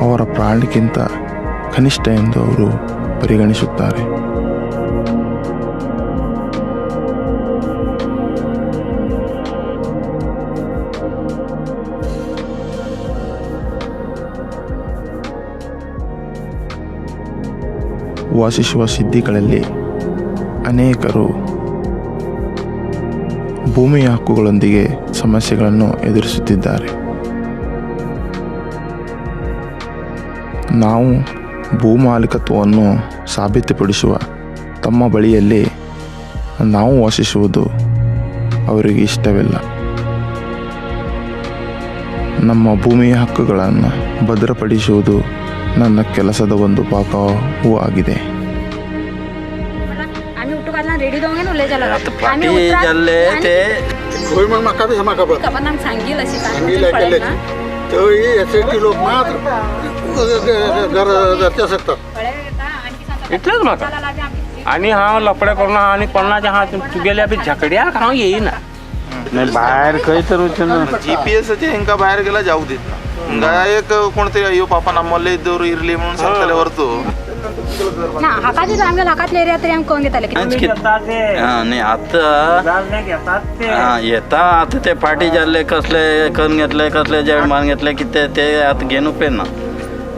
ಅವರ ಪ್ರಾಣಕ್ಕಿಂತ ಕನಿಷ್ಠ ಎಂದು ಅವರು ಪರಿಗಣಿಸುತ್ತಾರೆ. ವಾಸಿಸುವ ಸಿದ್ಧಿಗಳಲ್ಲಿ ಅನೇಕರು ಭೂಮಿಯ ಹಕ್ಕುಗಳೊಂದಿಗೆ ಸಮಸ್ಯೆಗಳನ್ನು ಎದುರಿಸುತ್ತಿದ್ದಾರೆ. ನಾವು ಭೂಮಾಲೀಕತ್ವವನ್ನು ಸಾಬೀತುಪಡಿಸುವ ತಮ್ಮ ಬಳಿಯಲ್ಲಿ ನಾವು ವಾಸಿಸುವುದು ಅವರಿಗೆ ಇಷ್ಟವಿಲ್ಲ. ನಮ್ಮ ಭೂಮಿಯ ಹಕ್ಕುಗಳನ್ನು ಭದ್ರಪಡಿಸುವುದು ನನ್ನ ಕೆಲಸದ ಒಂದು ಭಾಗವೂ ಆಗಿದೆ. इतलंच माका आणि हा लपड्या करून आणि कोणाच्या हा तू गेल्या बी झकड्या का येईना नाही बाहेर काही तर GPS ಹಿಂಗ ಬಾहेर जाऊ देत ना एक कोणतरी अಯ್ಯೋ ಪಾಪ ನಮ್ಮಲ್ಲೇ ಇದ್ದವರು ಇರಲಿ म्हणून सांगतले ಹೊರತು ना हाकाचे तर आमच्या लाखातले एरिया तरी आम्ही कोण घेताले नाही आता येता आता ते पार्टी जाल्ले कसले करून घेतले कसले जेवण मान घेतले की ते आता घेणू पे ना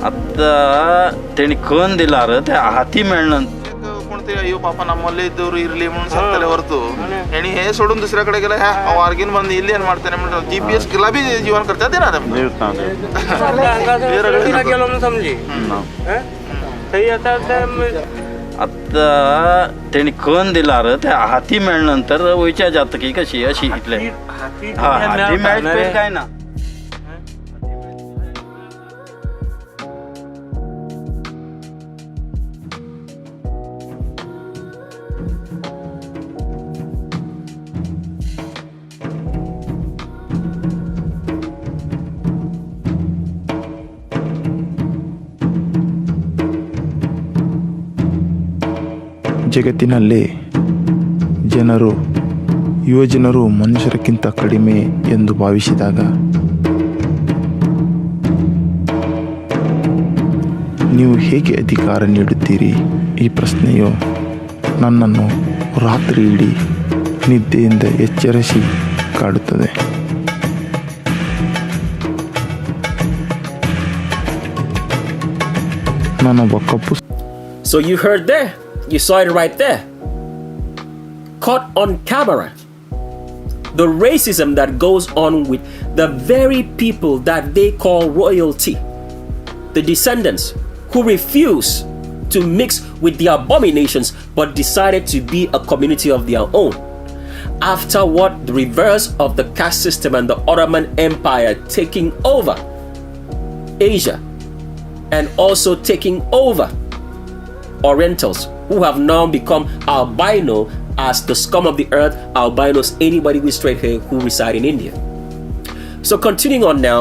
आता तेणी करून दिला ते हाती मेळना कोणतरी अयो बापा ನಮ್ಮಲ್ಲಿ ಇದ್ದವರು ಇರಲಿ म्हणून सांगतले ಹೊರತು आणि हे सोडून दुसऱ्याकडे गेला ह्या वार्गिन ಬಂದು ಇಲ್ಲಿ ಏನು ಮಾಡ್ತಾನೆ म्हणजे जीपीएस केला बी जीवन करतात ना गेलो म्हणून समजी आता तेणी करून दिला ते हाती मेळनंतर वयच्या जाता की कशी अशी इतले हाती मेळत काय ना ಜಗತ್ತಿನಲ್ಲಿ ಜನರು ಯುವಜನರು ಮನುಷ್ಯರಕ್ಕಿಂತ ಕಡಿಮೆ ಎಂದು ಭಾವಿಸಿದಾಗ ನೀವು ಹೇಗೆ ಅಧಿಕಾರ ನೀಡುತ್ತೀರಿ? ಈ ಪ್ರಶ್ನೆಯು ನನ್ನನ್ನು ರಾತ್ರಿ ಇಡೀ ನಿದ್ದೆಯಿಂದ ಎಚ್ಚರಿಸಿ ಕಾಡುತ್ತದೆ. ನಾನೊಬ್ಬ ಕಪ್ಪು. So you heard there. You saw it right there. Caught on camera. The racism that goes on with the very people that they call royalty. The descendants who refuse to mix with the abominations but decided to be a community of their own. After what? The reverse of the caste system and the Ottoman Empire taking over Asia and also taking over Orientals who have now become albino as the scum of the earth, albinos, anybody with straight hair who reside in India. So continuing on now,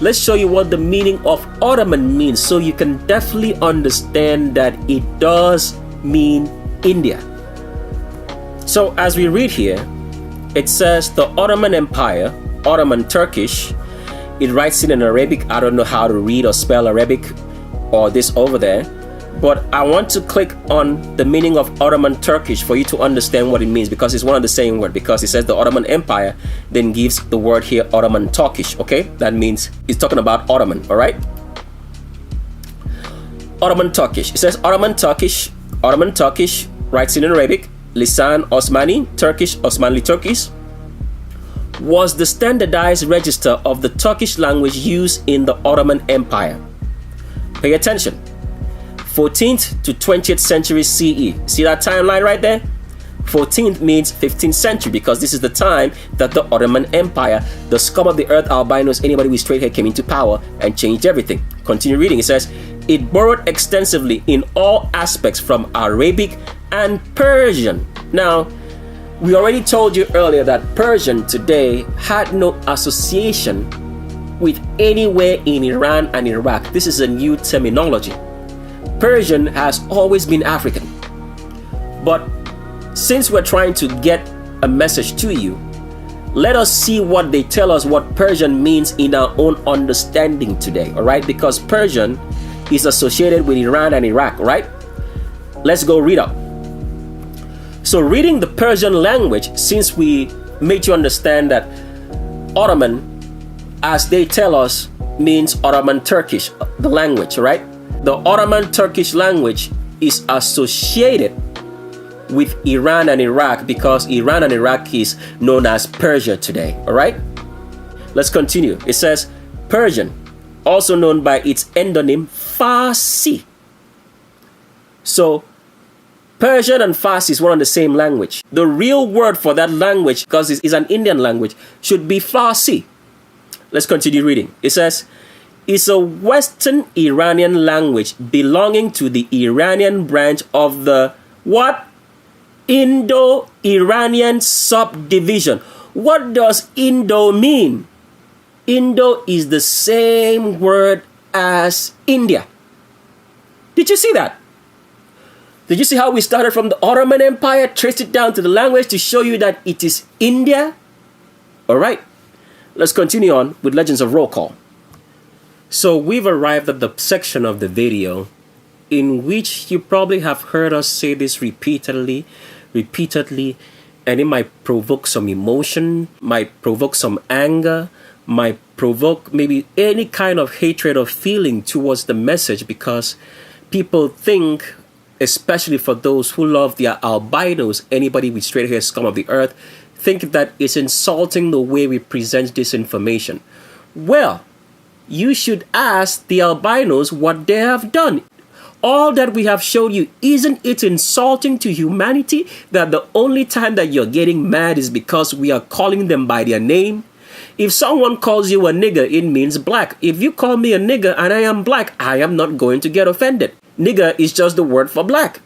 let's show you what the meaning of Ottoman means so you can definitely understand that it does mean India. So as we read here, it says the Ottoman Empire, Ottoman Turkish, it writes it in Arabic. I don't know how to read or spell Arabic or this over there. But I want to click on the meaning of Ottoman Turkish for you to understand what it means, because it's one of the same word, because it says the Ottoman Empire, then gives the word here Ottoman Turkish, okay? That means it's talking about Ottoman, all right? Ottoman Turkish. It says Ottoman Turkish, writes in Arabic, Lisan Osmani, Turkish, Osmanli Turkish, was the standardized register of the Turkish language used in the Ottoman Empire. Pay attention. 14th to 20th century CE. See that timeline right there? 14th means 15th century, because this is the time that the Ottoman Empire, the scum of the earth, albinos, anybody with straight hair, came into power and changed everything. Continue reading. It says, it borrowed extensively in all aspects from Arabic and Persian. Now, we already told you earlier that Persian today had no association with anywhere in Iran and Iraq. This is a new terminology. Persian has always been African. But since we're trying to get a message to you, let us see what they tell us what Persian means in our own understanding today, all right? Because Persian is associated with Iran and Iraq, right? Let's go read up. So reading the Persian language, since we made you understand that Ottoman, as they tell us, means Ottoman Turkish, the language, right? The Ottoman Turkish language is associated with Iran and Iraq because Iran and Iraq is known as Persia today, all right? Let's continue. It says Persian, also known by its endonym Farsi. So Persian and Farsi is one and the same language. The real word for that language, because it is an Indian language, should be Farsi. Let's continue reading. It says, it's a Western Iranian language belonging to the Iranian branch of the what? Indo-Iranian subdivision. What does Indo mean? Indo is the same word as India. Did you see that? Did you see how we started from the Ottoman Empire, traced it down to the language to show you that it is India? All right, let's continue on with Legends of Roll Call. So we've arrived at the section of the video in which you probably have heard us say this repeatedly, and it might provoke some emotion, might provoke some anger, might provoke maybe any kind of hatred or feeling towards the message, because people think, especially for those who love their albinos, anybody with straight hair, scum of the earth, think that it's insulting the way we present this information. Well, you should ask the albinos what they have done. All that we have showed you, isn't it insulting to humanity that the only time that you're getting mad is because we are calling them by their name? If someone calls you a nigger, it means black. If you call me a nigger and I am black, I am not going to get offended. Nigger is just the word for black.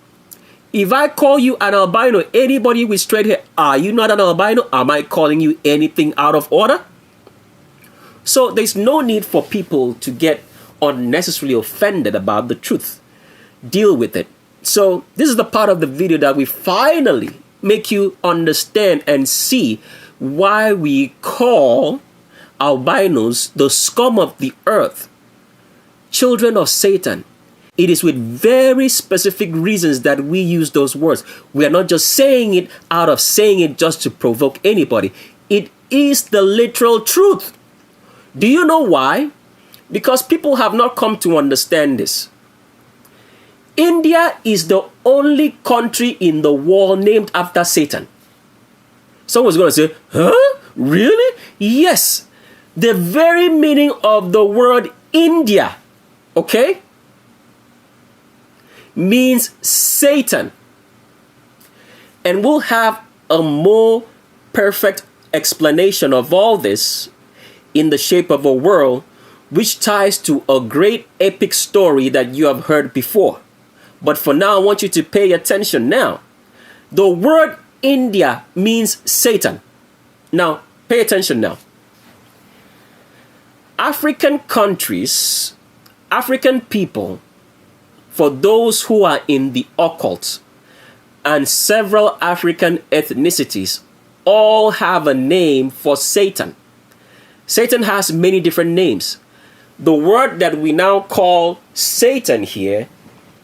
If I call you an albino, anybody with straight hair, are you not an albino? Am I calling you anything out of order? So there's no need for people to get unnecessarily offended about the truth. Deal with it. So this is the part of the video that we finally make you understand and see why we call albinos the scum of the earth, children of Satan. It is with very specific reasons that we use those words. We are not just saying it out of saying it just to provoke anybody. It is the literal truth. Do you know why? Because people have not come to understand this. India is the only country in the world named after Satan. Someone's going to say, huh? Really? Yes. The very meaning of the word India, okay, means Satan. And we'll have a more perfect explanation of all this in the shape of a world, which ties to a great epic story that you have heard before. But for now, I want you to pay attention now. The word India means Satan. Now, pay attention now. African countries, African people, for those who are in the occult, and several African ethnicities all have a name for Satan. Satan has many different names. The word that we now call Satan here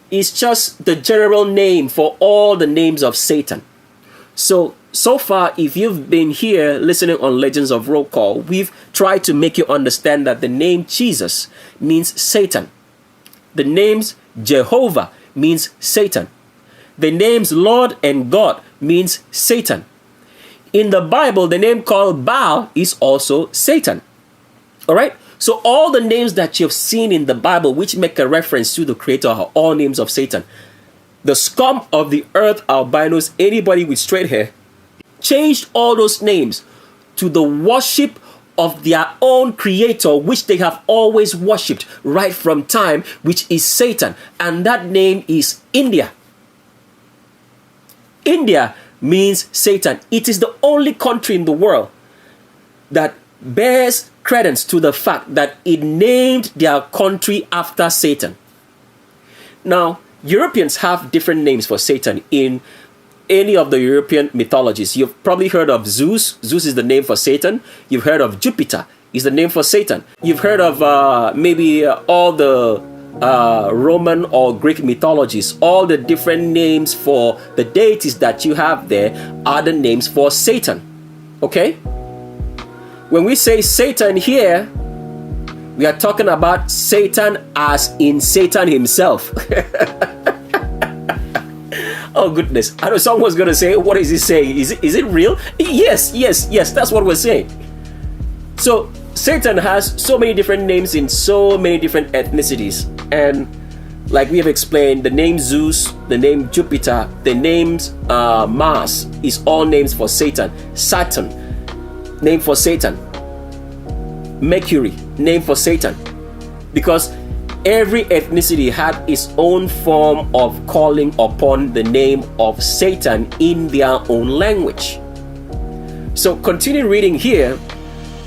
is just the general name for all the names of Satan. So far, if you've been here listening on Legends of Roll Call, we've tried to make you understand that the name Jesus means Satan. The names Jehovah means Satan. The names Lord and God means Satan. In the Bible, the name called Baal is also Satan. All right? So all the names that you've seen in the Bible which make a reference to the Creator are all names of Satan. The scum of the earth, albinos, anybody with straight hair, changed all those names to the worship of their own Creator, which they have always worshipped right from time, which is Satan. And that name is India. India means Satan. It is the only country in the world that bears credence to the fact that it named their country after Satan. Now, Europeans have different names for Satan in any of the European mythologies. You've probably heard of Zeus. Zeus is the name for Satan. You've heard of Jupiter is the name for Satan. You've heard of maybe all the Roman or Greek mythologies. All the different names for the deities that you have there are the names for Satan. Okay? When we say Satan here, we are talking about Satan as in Satan himself. Oh goodness. I know someone's going to say, what is he saying? Is it real? Yes, that's what we're saying. So Satan has so many different names in so many different ethnicities. And like we have explained, the name Zeus, the name Jupiter, the names Mars is all names for Satan. Saturn, name for Satan. Mercury, name for Satan. Because every ethnicity had its own form of calling upon the name of Satan in their own language. So continue reading here.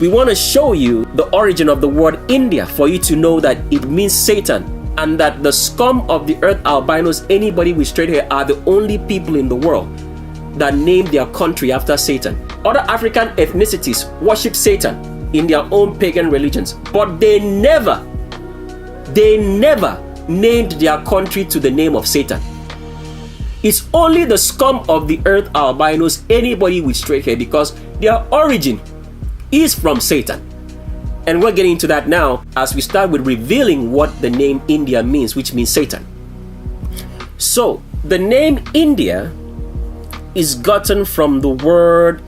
We want to show you the origin of the word India for you to know that it means Satan, and that the scum of the earth, albinos, anybody with straight hair, are the only people in the world that named their country after Satan. Other African ethnicities worship Satan in their own pagan religions, but they never named their country to the name of Satan. It's only the scum of the earth albinos, anybody with straight hair, because their origin is from Satan. And we're getting into that now as we start with revealing what the name India means, which means Satan. So, the name India is gotten from the word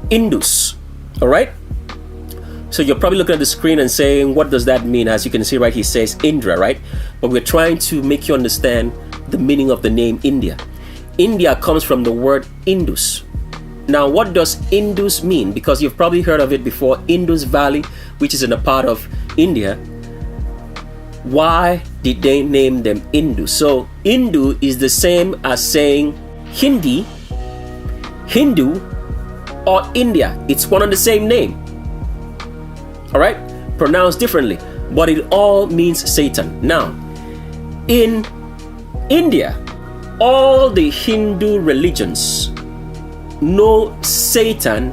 Indus, all right? So you're probably looking at the screen and saying, what does that mean? As you can see right here, it says Indra, right? But we're trying to make you understand the meaning of the name India. India comes from the word Indus. Now, what does Indus mean? Because you've probably heard of it before, Indus Valley, which is in a part of India. Why did they name them Indus? So, Hindu is the same as saying Hindi, Hindu, or India. It's one and the same name. All right? Pronounced differently, but it all means Satan. Now, in India, all the Hindu religions know Satan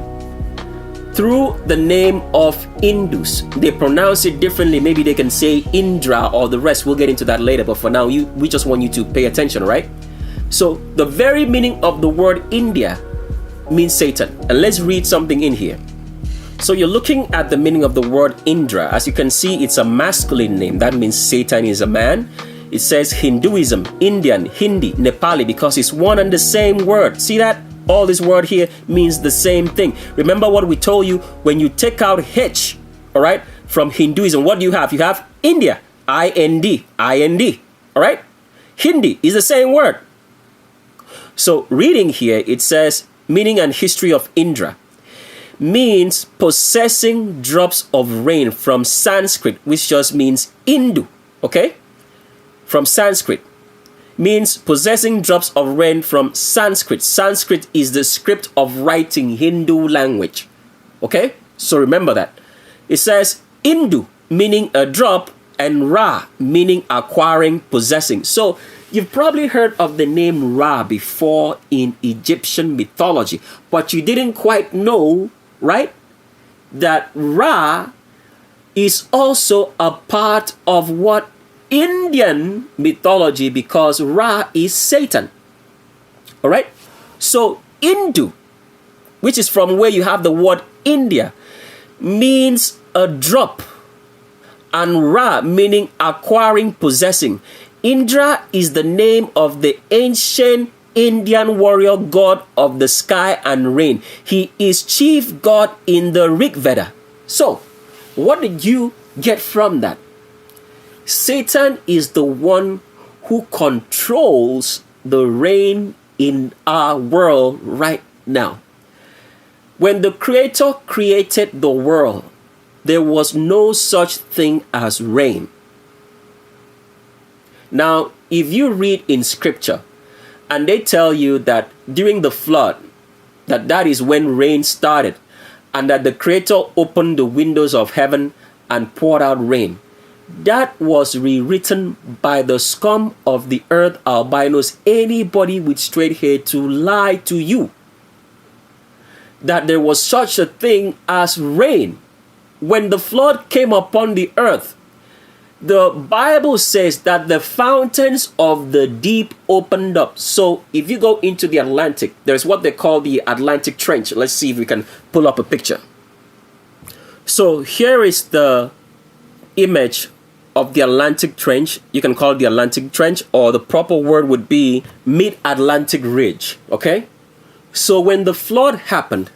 through the name of Indus. They pronounce it differently. Maybe they can say Indra or the rest. We'll get into that later. But for now, we just want you to pay attention, right? So the very meaning of the word India means Satan. And let's read something in here. So you're looking at the meaning of the word Indra. As you can see, it's a masculine name. That means Satan is a man. It says Hinduism, Indian, Hindi, Nepali, because it's one and the same word. See that? All this word here means the same thing. Remember what we told you, when you take out H, all right, from Hinduism, what do you have? You have India, I-N-D, I-N-D, all right? Hindi is the same word. So reading here, it says, meaning and history of Indra means possessing drops of rain, from Sanskrit, which just means Indu, okay? From Sanskrit. Means possessing drops of rain from Sanskrit. Sanskrit is the script of writing Hindu language. Okay? So remember that. It says Indu, meaning a drop, and Ra, meaning acquiring, possessing. So you've probably heard of the name Ra before in Egyptian mythology, but you didn't quite know, right, that Ra is also a part of what? Indian mythology, because Ra is Satan. All right? So Indu, which is from where you have the word India, means a drop, and Ra meaning acquiring, possessing. Indra is the name of the ancient Indian warrior god of the sky and rain. He is chief god in the Rig Veda. So, what did you get from that? Satan is the one who controls the rain in our world right now. When the Creator created the world, there was no such thing as rain. Now, if you read in scripture and they tell you that during the flood, that is when rain started, and that the Creator opened the windows of heaven and poured out rain, that was rewritten by the scum of the earth albinos, anybody with straight hair, to lie to you that there was such a thing as rain. When the flood came upon the earth, the Bible says that the fountains of the deep opened up. So if you go into the Atlantic, there's what they call the Atlantic Trench. Let's see if we can pull up a picture. So here is the image of the Atlantic Trench. You can call it the Atlantic Trench, or the proper word would be Mid-Atlantic Ridge, okay? So when the flood happened,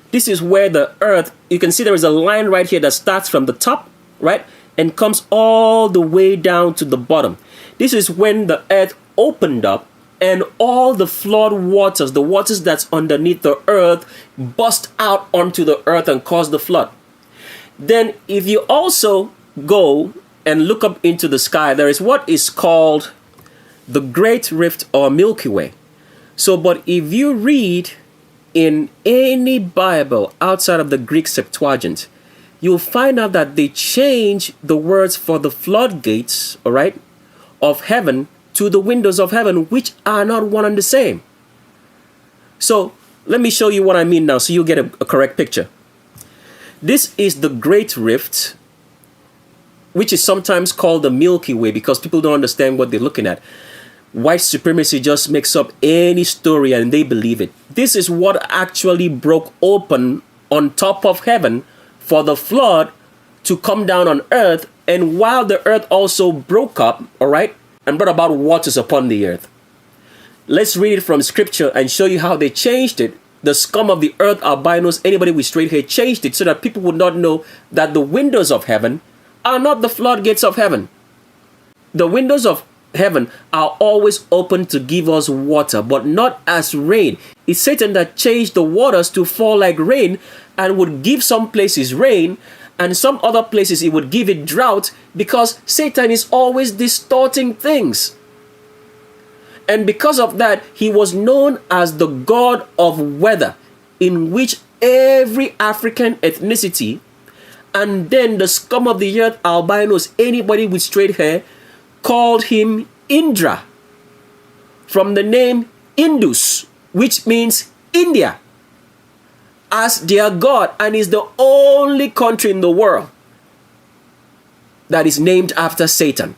this is where the earth, you can see there is a line right here that starts from the top, right, and comes all the way down to the bottom. This is when the earth opened up and all the flood waters, the waters that's underneath the earth, burst out onto the earth and caused the flood. Then if you also go and look up into the sky, there is what is called the Great Rift or Milky Way. So, but if you read in any Bible outside of the Greek Septuagint, you'll find out that they change the words for the floodgates, all right, of heaven to the windows of heaven, which are not one and the same. So let me show you what I mean now so you'll get a correct picture. This is the Great Rift which is sometimes called the Milky Way because people don't understand what they're looking at. White supremacy just makes up any story and they believe it. This is what actually broke open on top of heaven for the flood to come down on earth. And while the earth also broke up, all right, and brought about waters upon the earth. Let's read it from scripture and show you how they changed it. The scum of the earth, albinos, anybody with straight hair changed it so that people would not know that the windows of heaven are not the floodgates of heaven. The windows of heaven are always open to give us water, but not as rain. It's Satan that changed the waters to fall like rain and would give some places rain and some other places it would give it drought because Satan is always distorting things. And because of that, he was known as the god of weather, in which every African ethnicity and then the scum of the earth, albinos, anybody with straight hair, called him Indra, from the name Indus, which means India, as their god, and is the only country in the world that is named after Satan.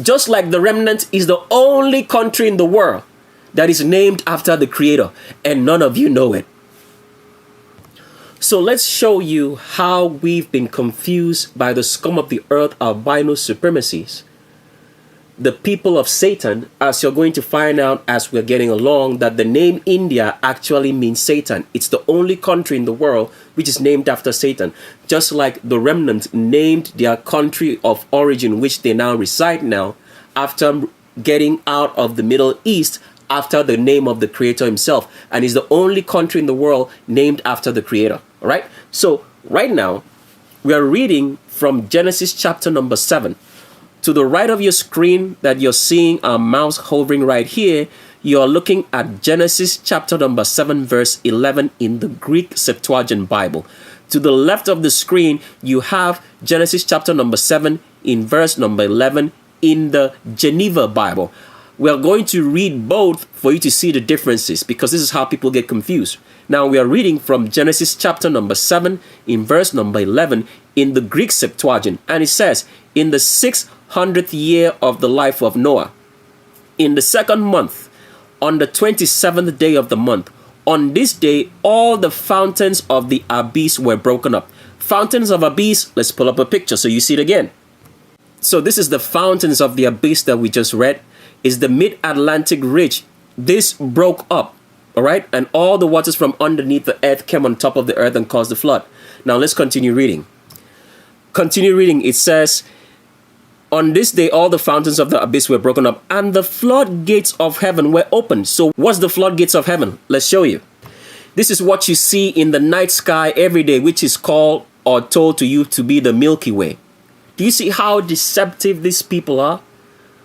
Just like the remnant is the only country in the world that is named after the Creator, and none of you know it. So let's show you how we've been confused by the scum of the earth, albino supremacies. The people of Satan, as you're going to find out as we're getting along, that the name India actually means Satan. It's the only country in the world which is named after Satan. Just like the remnant named their country of origin, which they now reside now, after getting out of the Middle East, after the name of the Creator himself, and is the only country in the world named after the Creator. All right? So right now, we are reading from Genesis chapter number 7. To the right of your screen that you're seeing our mouse hovering right here, you're looking at Genesis chapter number 7 verse 11 in the Greek Septuagint Bible. To the left of the screen, you have Genesis chapter number 7 in verse number 11 in the Geneva Bible. We are going to read both for you to see the differences, because this is how people get confused. Now we are reading from Genesis chapter number 7 in verse number 11 in the Greek Septuagint, and it says, in the 600th year of the life of Noah, in the second month, on the 27th day of the month, on this day, all the fountains of the abyss were broken up. Fountains of abyss, let's pull up a picture so you see it again. So this is the fountains of the abyss that we just read. Is the mid-Atlantic ridge. This broke up, all right? And all the waters from underneath the earth came on top of the earth and caused the flood. Now let's continue reading. Continue reading. It says, on this day, all the fountains of the abyss were broken up, and the floodgates of heaven were opened. So what's the floodgates of heaven? Let's show you. This is what you see in the night sky every day, which is called or told to you to be the Milky Way. Do you see how deceptive these people are?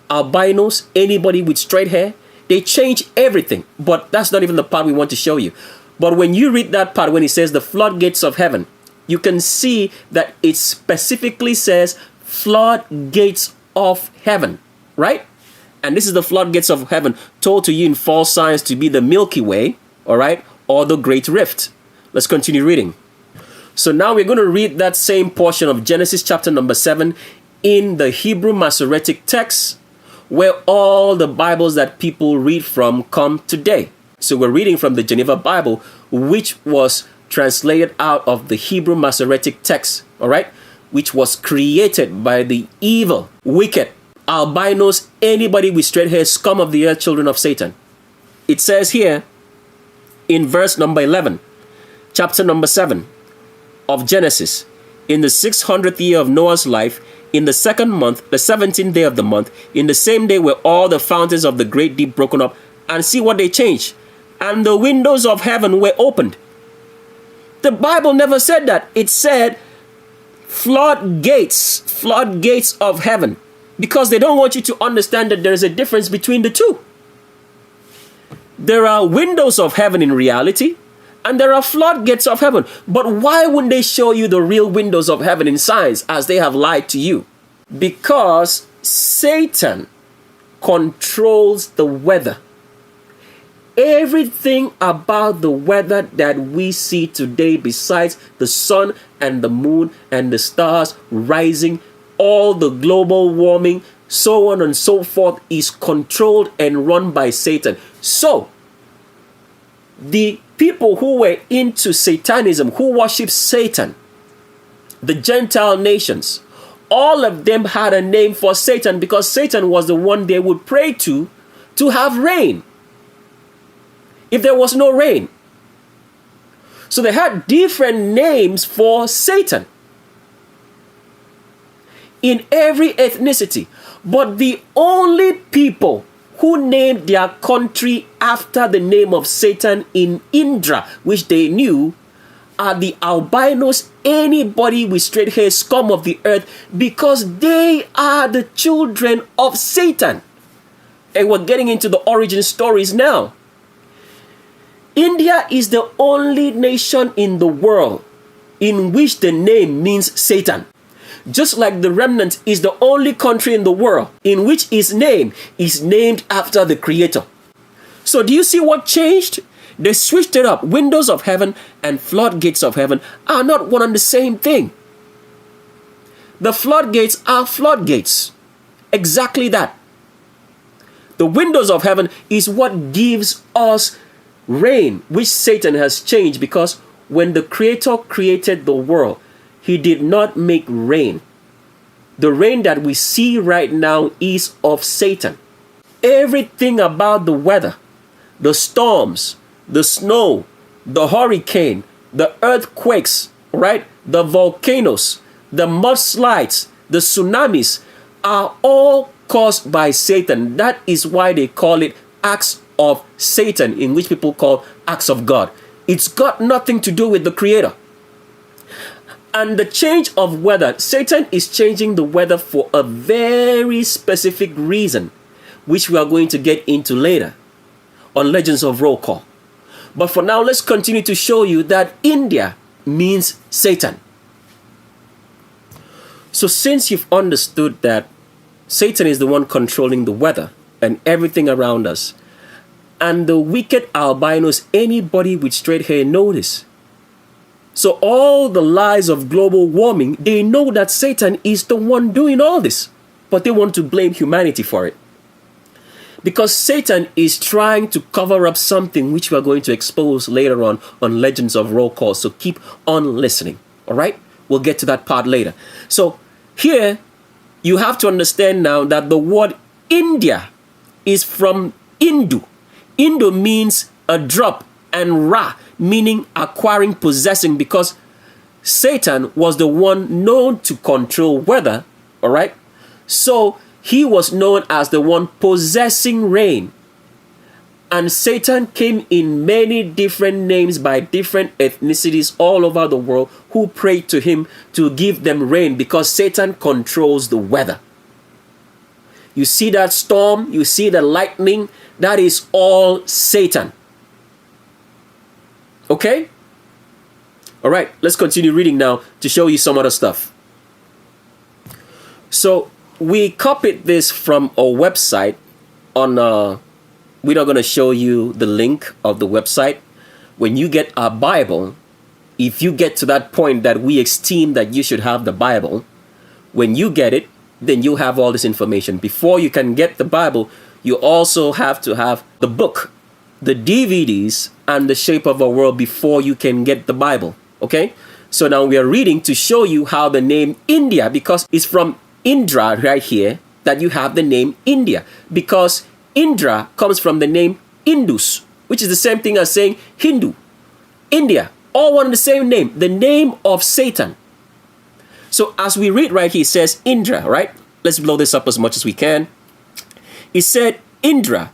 Albinos, anybody with straight hair, they change everything. But that's not even the part we want to show you. But when you read that part, when it says the floodgates of heaven, you can see that it specifically says floodgates of heaven, right? And this is the floodgates of heaven told to you in false signs to be the Milky Way, all right, or the Great Rift. Let's continue reading. So now we're going to read that same portion of Genesis chapter number 7 in the Hebrew Masoretic text, where all the Bibles that people read from come today. So we're reading from the Geneva Bible, which was translated out of the Hebrew Masoretic text, all right, which was created by the evil, wicked, albinos, anybody with straight hair, scum of the earth, children of Satan. It says here in verse number 11, chapter number 7 of Genesis, in the 600th year of Noah's life, in the second month, the 17th day of the month, in the same day were all the fountains of the great deep broken up. And see what they changed. And the windows of heaven were opened. The Bible never said that. It said floodgates of heaven. Because they don't want you to understand that there is a difference between the two. There are windows of heaven in reality, and there are floodgates of heaven. But why wouldn't they show you the real windows of heaven in signs, as they have lied to you? Because Satan controls the weather. Everything about the weather that we see today, besides the sun and the moon and the stars rising, all the global warming, so on and so forth, is controlled and run by Satan. So, the people who were into Satanism, who worship Satan, the Gentile nations, all of them had a name for Satan because Satan was the one they would pray to have rain if there was no rain. So they had different names for Satan in every ethnicity. But the only people who named their country after the name of Satan in Indra, which they knew, are the albinos, anybody with straight hair, scum of the earth, because they are the children of Satan. And we're getting into the origin stories now. India is the only nation in the world in which the name means Satan. Just like the remnant is the only country in the world in which his name is named after the Creator. So do you see what changed? They switched it up. Windows of heaven and floodgates of heaven are not one and the same thing. The floodgates are floodgates. Exactly that. The windows of heaven is what gives us rain, which Satan has changed, because when the Creator created the world, he did not make rain. The rain that we see right now is of Satan. Everything about the weather, the storms, the snow, the hurricane, the earthquakes, right? The volcanoes, the mudslides, the tsunamis are all caused by Satan. That is why they call it acts of Satan, in which people call acts of God. It's got nothing to do with the Creator. And the change of weather, Satan is changing the weather for a very specific reason, which we are going to get into later on Legends of Roll Call. But for now, let's continue to show you that India means Satan. So since you've understood that Satan is the one controlling the weather and everything around us, and the wicked albinos, anybody with straight hair know this. So all the lies of global warming, they know that Satan is the one doing all this, but they want to blame humanity for it. Because Satan is trying to cover up something which we are going to expose later on Legends of Roll Call. So keep on listening. All right? We'll get to that part later. So here you have to understand now that the word India is from Hindu. Hindu means a drop, and Ra meaning acquiring, possessing, because Satan was the one known to control weather. All right? So he was known as the one possessing rain. And Satan came in many different names by different ethnicities all over the world who prayed to him to give them rain, because Satan controls the weather. You see that storm, you see the lightning, that is all Satan. Okay? All right, let's continue reading now to show you some other stuff. So we copied this from a website on, we're not going to show you the link of the website. When you get our Bible, if you get to that point that we esteem that you should have the Bible, when you get it, then you have all this information. Before you can get the Bible, you also have to have the book, the DVDs, and the Shape of a World before you can get the Bible. Okay? So now we are reading to show you how the name India, because it's from Indra right here that you have the name India, because Indra comes from the name Indus, which is the same thing as saying Hindu. India, all one and the same name, the name of Satan. So as we read right here, it says Indra, right? Let's blow this up as much as we can. It said Indra,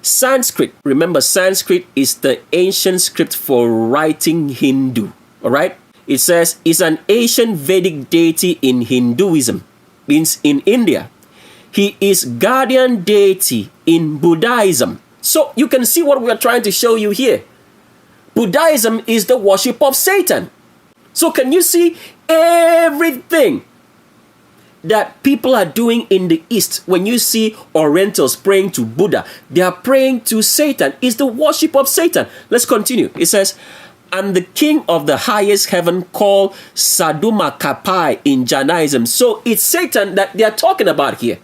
Sanskrit. Remember, Sanskrit is the ancient script for writing Hindu, all right? It says it's an ancient Vedic deity in Hinduism, means in India. He is guardian deity in Buddhism. So you can see what we are trying to show you here. Buddhism is the worship of Satan. So can you see everything that people are doing in the East? When you see Orientals praying to Buddha, they are praying to Satan. It's the worship of Satan. Let's continue. It says, and the king of the highest heaven called Saduma Kapai in Jainism. So it's Satan that they are talking about here.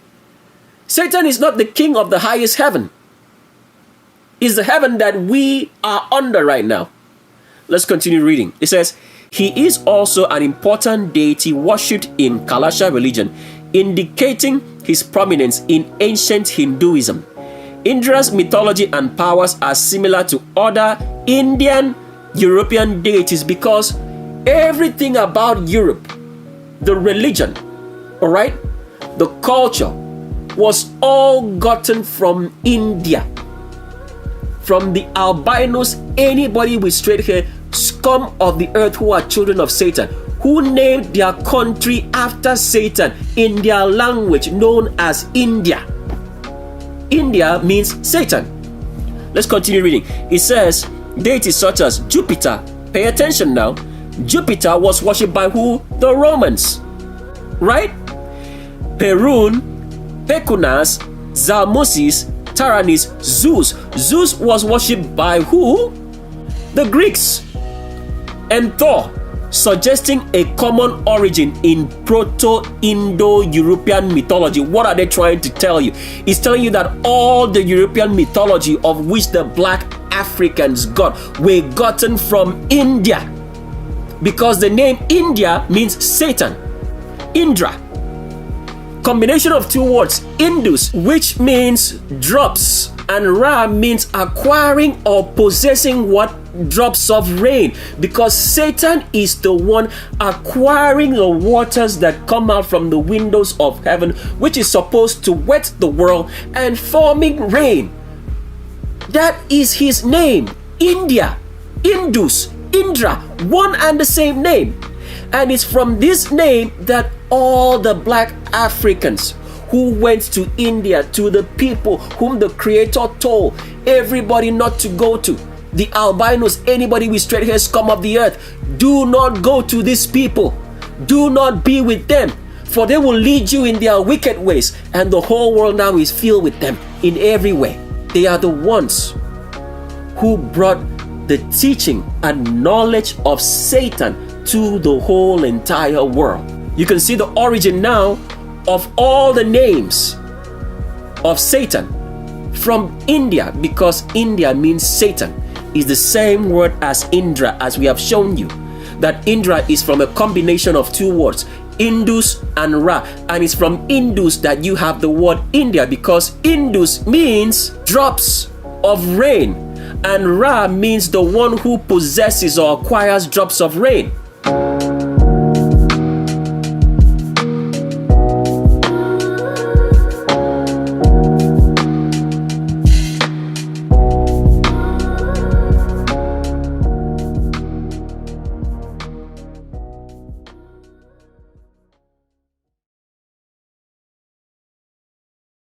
Satan is not the king of the highest heaven. It's the heaven that we are under right now. Let's continue reading. It says, he is also an important deity worshipped in Kalasha religion, indicating his prominence in ancient Hinduism. Indra's mythology and powers are similar to other Indian European deities because everything about Europe, the religion, all right, the culture was all gotten from India. From the albinos, anybody with straight hair, scum of the earth who are children of Satan, who named their country after Satan in their language known as India. India means Satan. Let's continue reading. It says, deities such as Jupiter, pay attention now, Jupiter was worshipped by who? The Romans, right? Perun, Pekunas, Zalmosis, Taranis, Zeus. Zeus was worshipped by who? The Greeks. And Thor, suggesting a common origin in Proto-Indo-European mythology. What are they trying to tell you? It's telling you that all the European mythology of which the black Africans got were gotten from India. Because the name India means Satan. Indra. Combination of two words, Indus, which means drops, and Ra means acquiring or possessing what? Drops of rain, because Satan is the one acquiring the waters that come out from the windows of heaven, which is supposed to wet the world and forming rain. That is his name. India, Indus, Indra, one and the same name. And it's from this name that all the black Africans who went to India, to the people whom the Creator told everybody not to go to, the albinos, anybody with straight hair, scum of the earth, do not go to these people. Do not be with them, for they will lead you in their wicked ways, and the whole world now is filled with them in every way. They are the ones who brought the teaching and knowledge of Satan to the whole entire world. You can see the origin now of all the names of Satan from India, because India means Satan. Is the same word as Indra, as we have shown you, that Indra is from a combination of two words, Indus and Ra, and it's from Indus that you have the word India, because Indus means drops of rain, and Ra means the one who possesses or acquires drops of rain.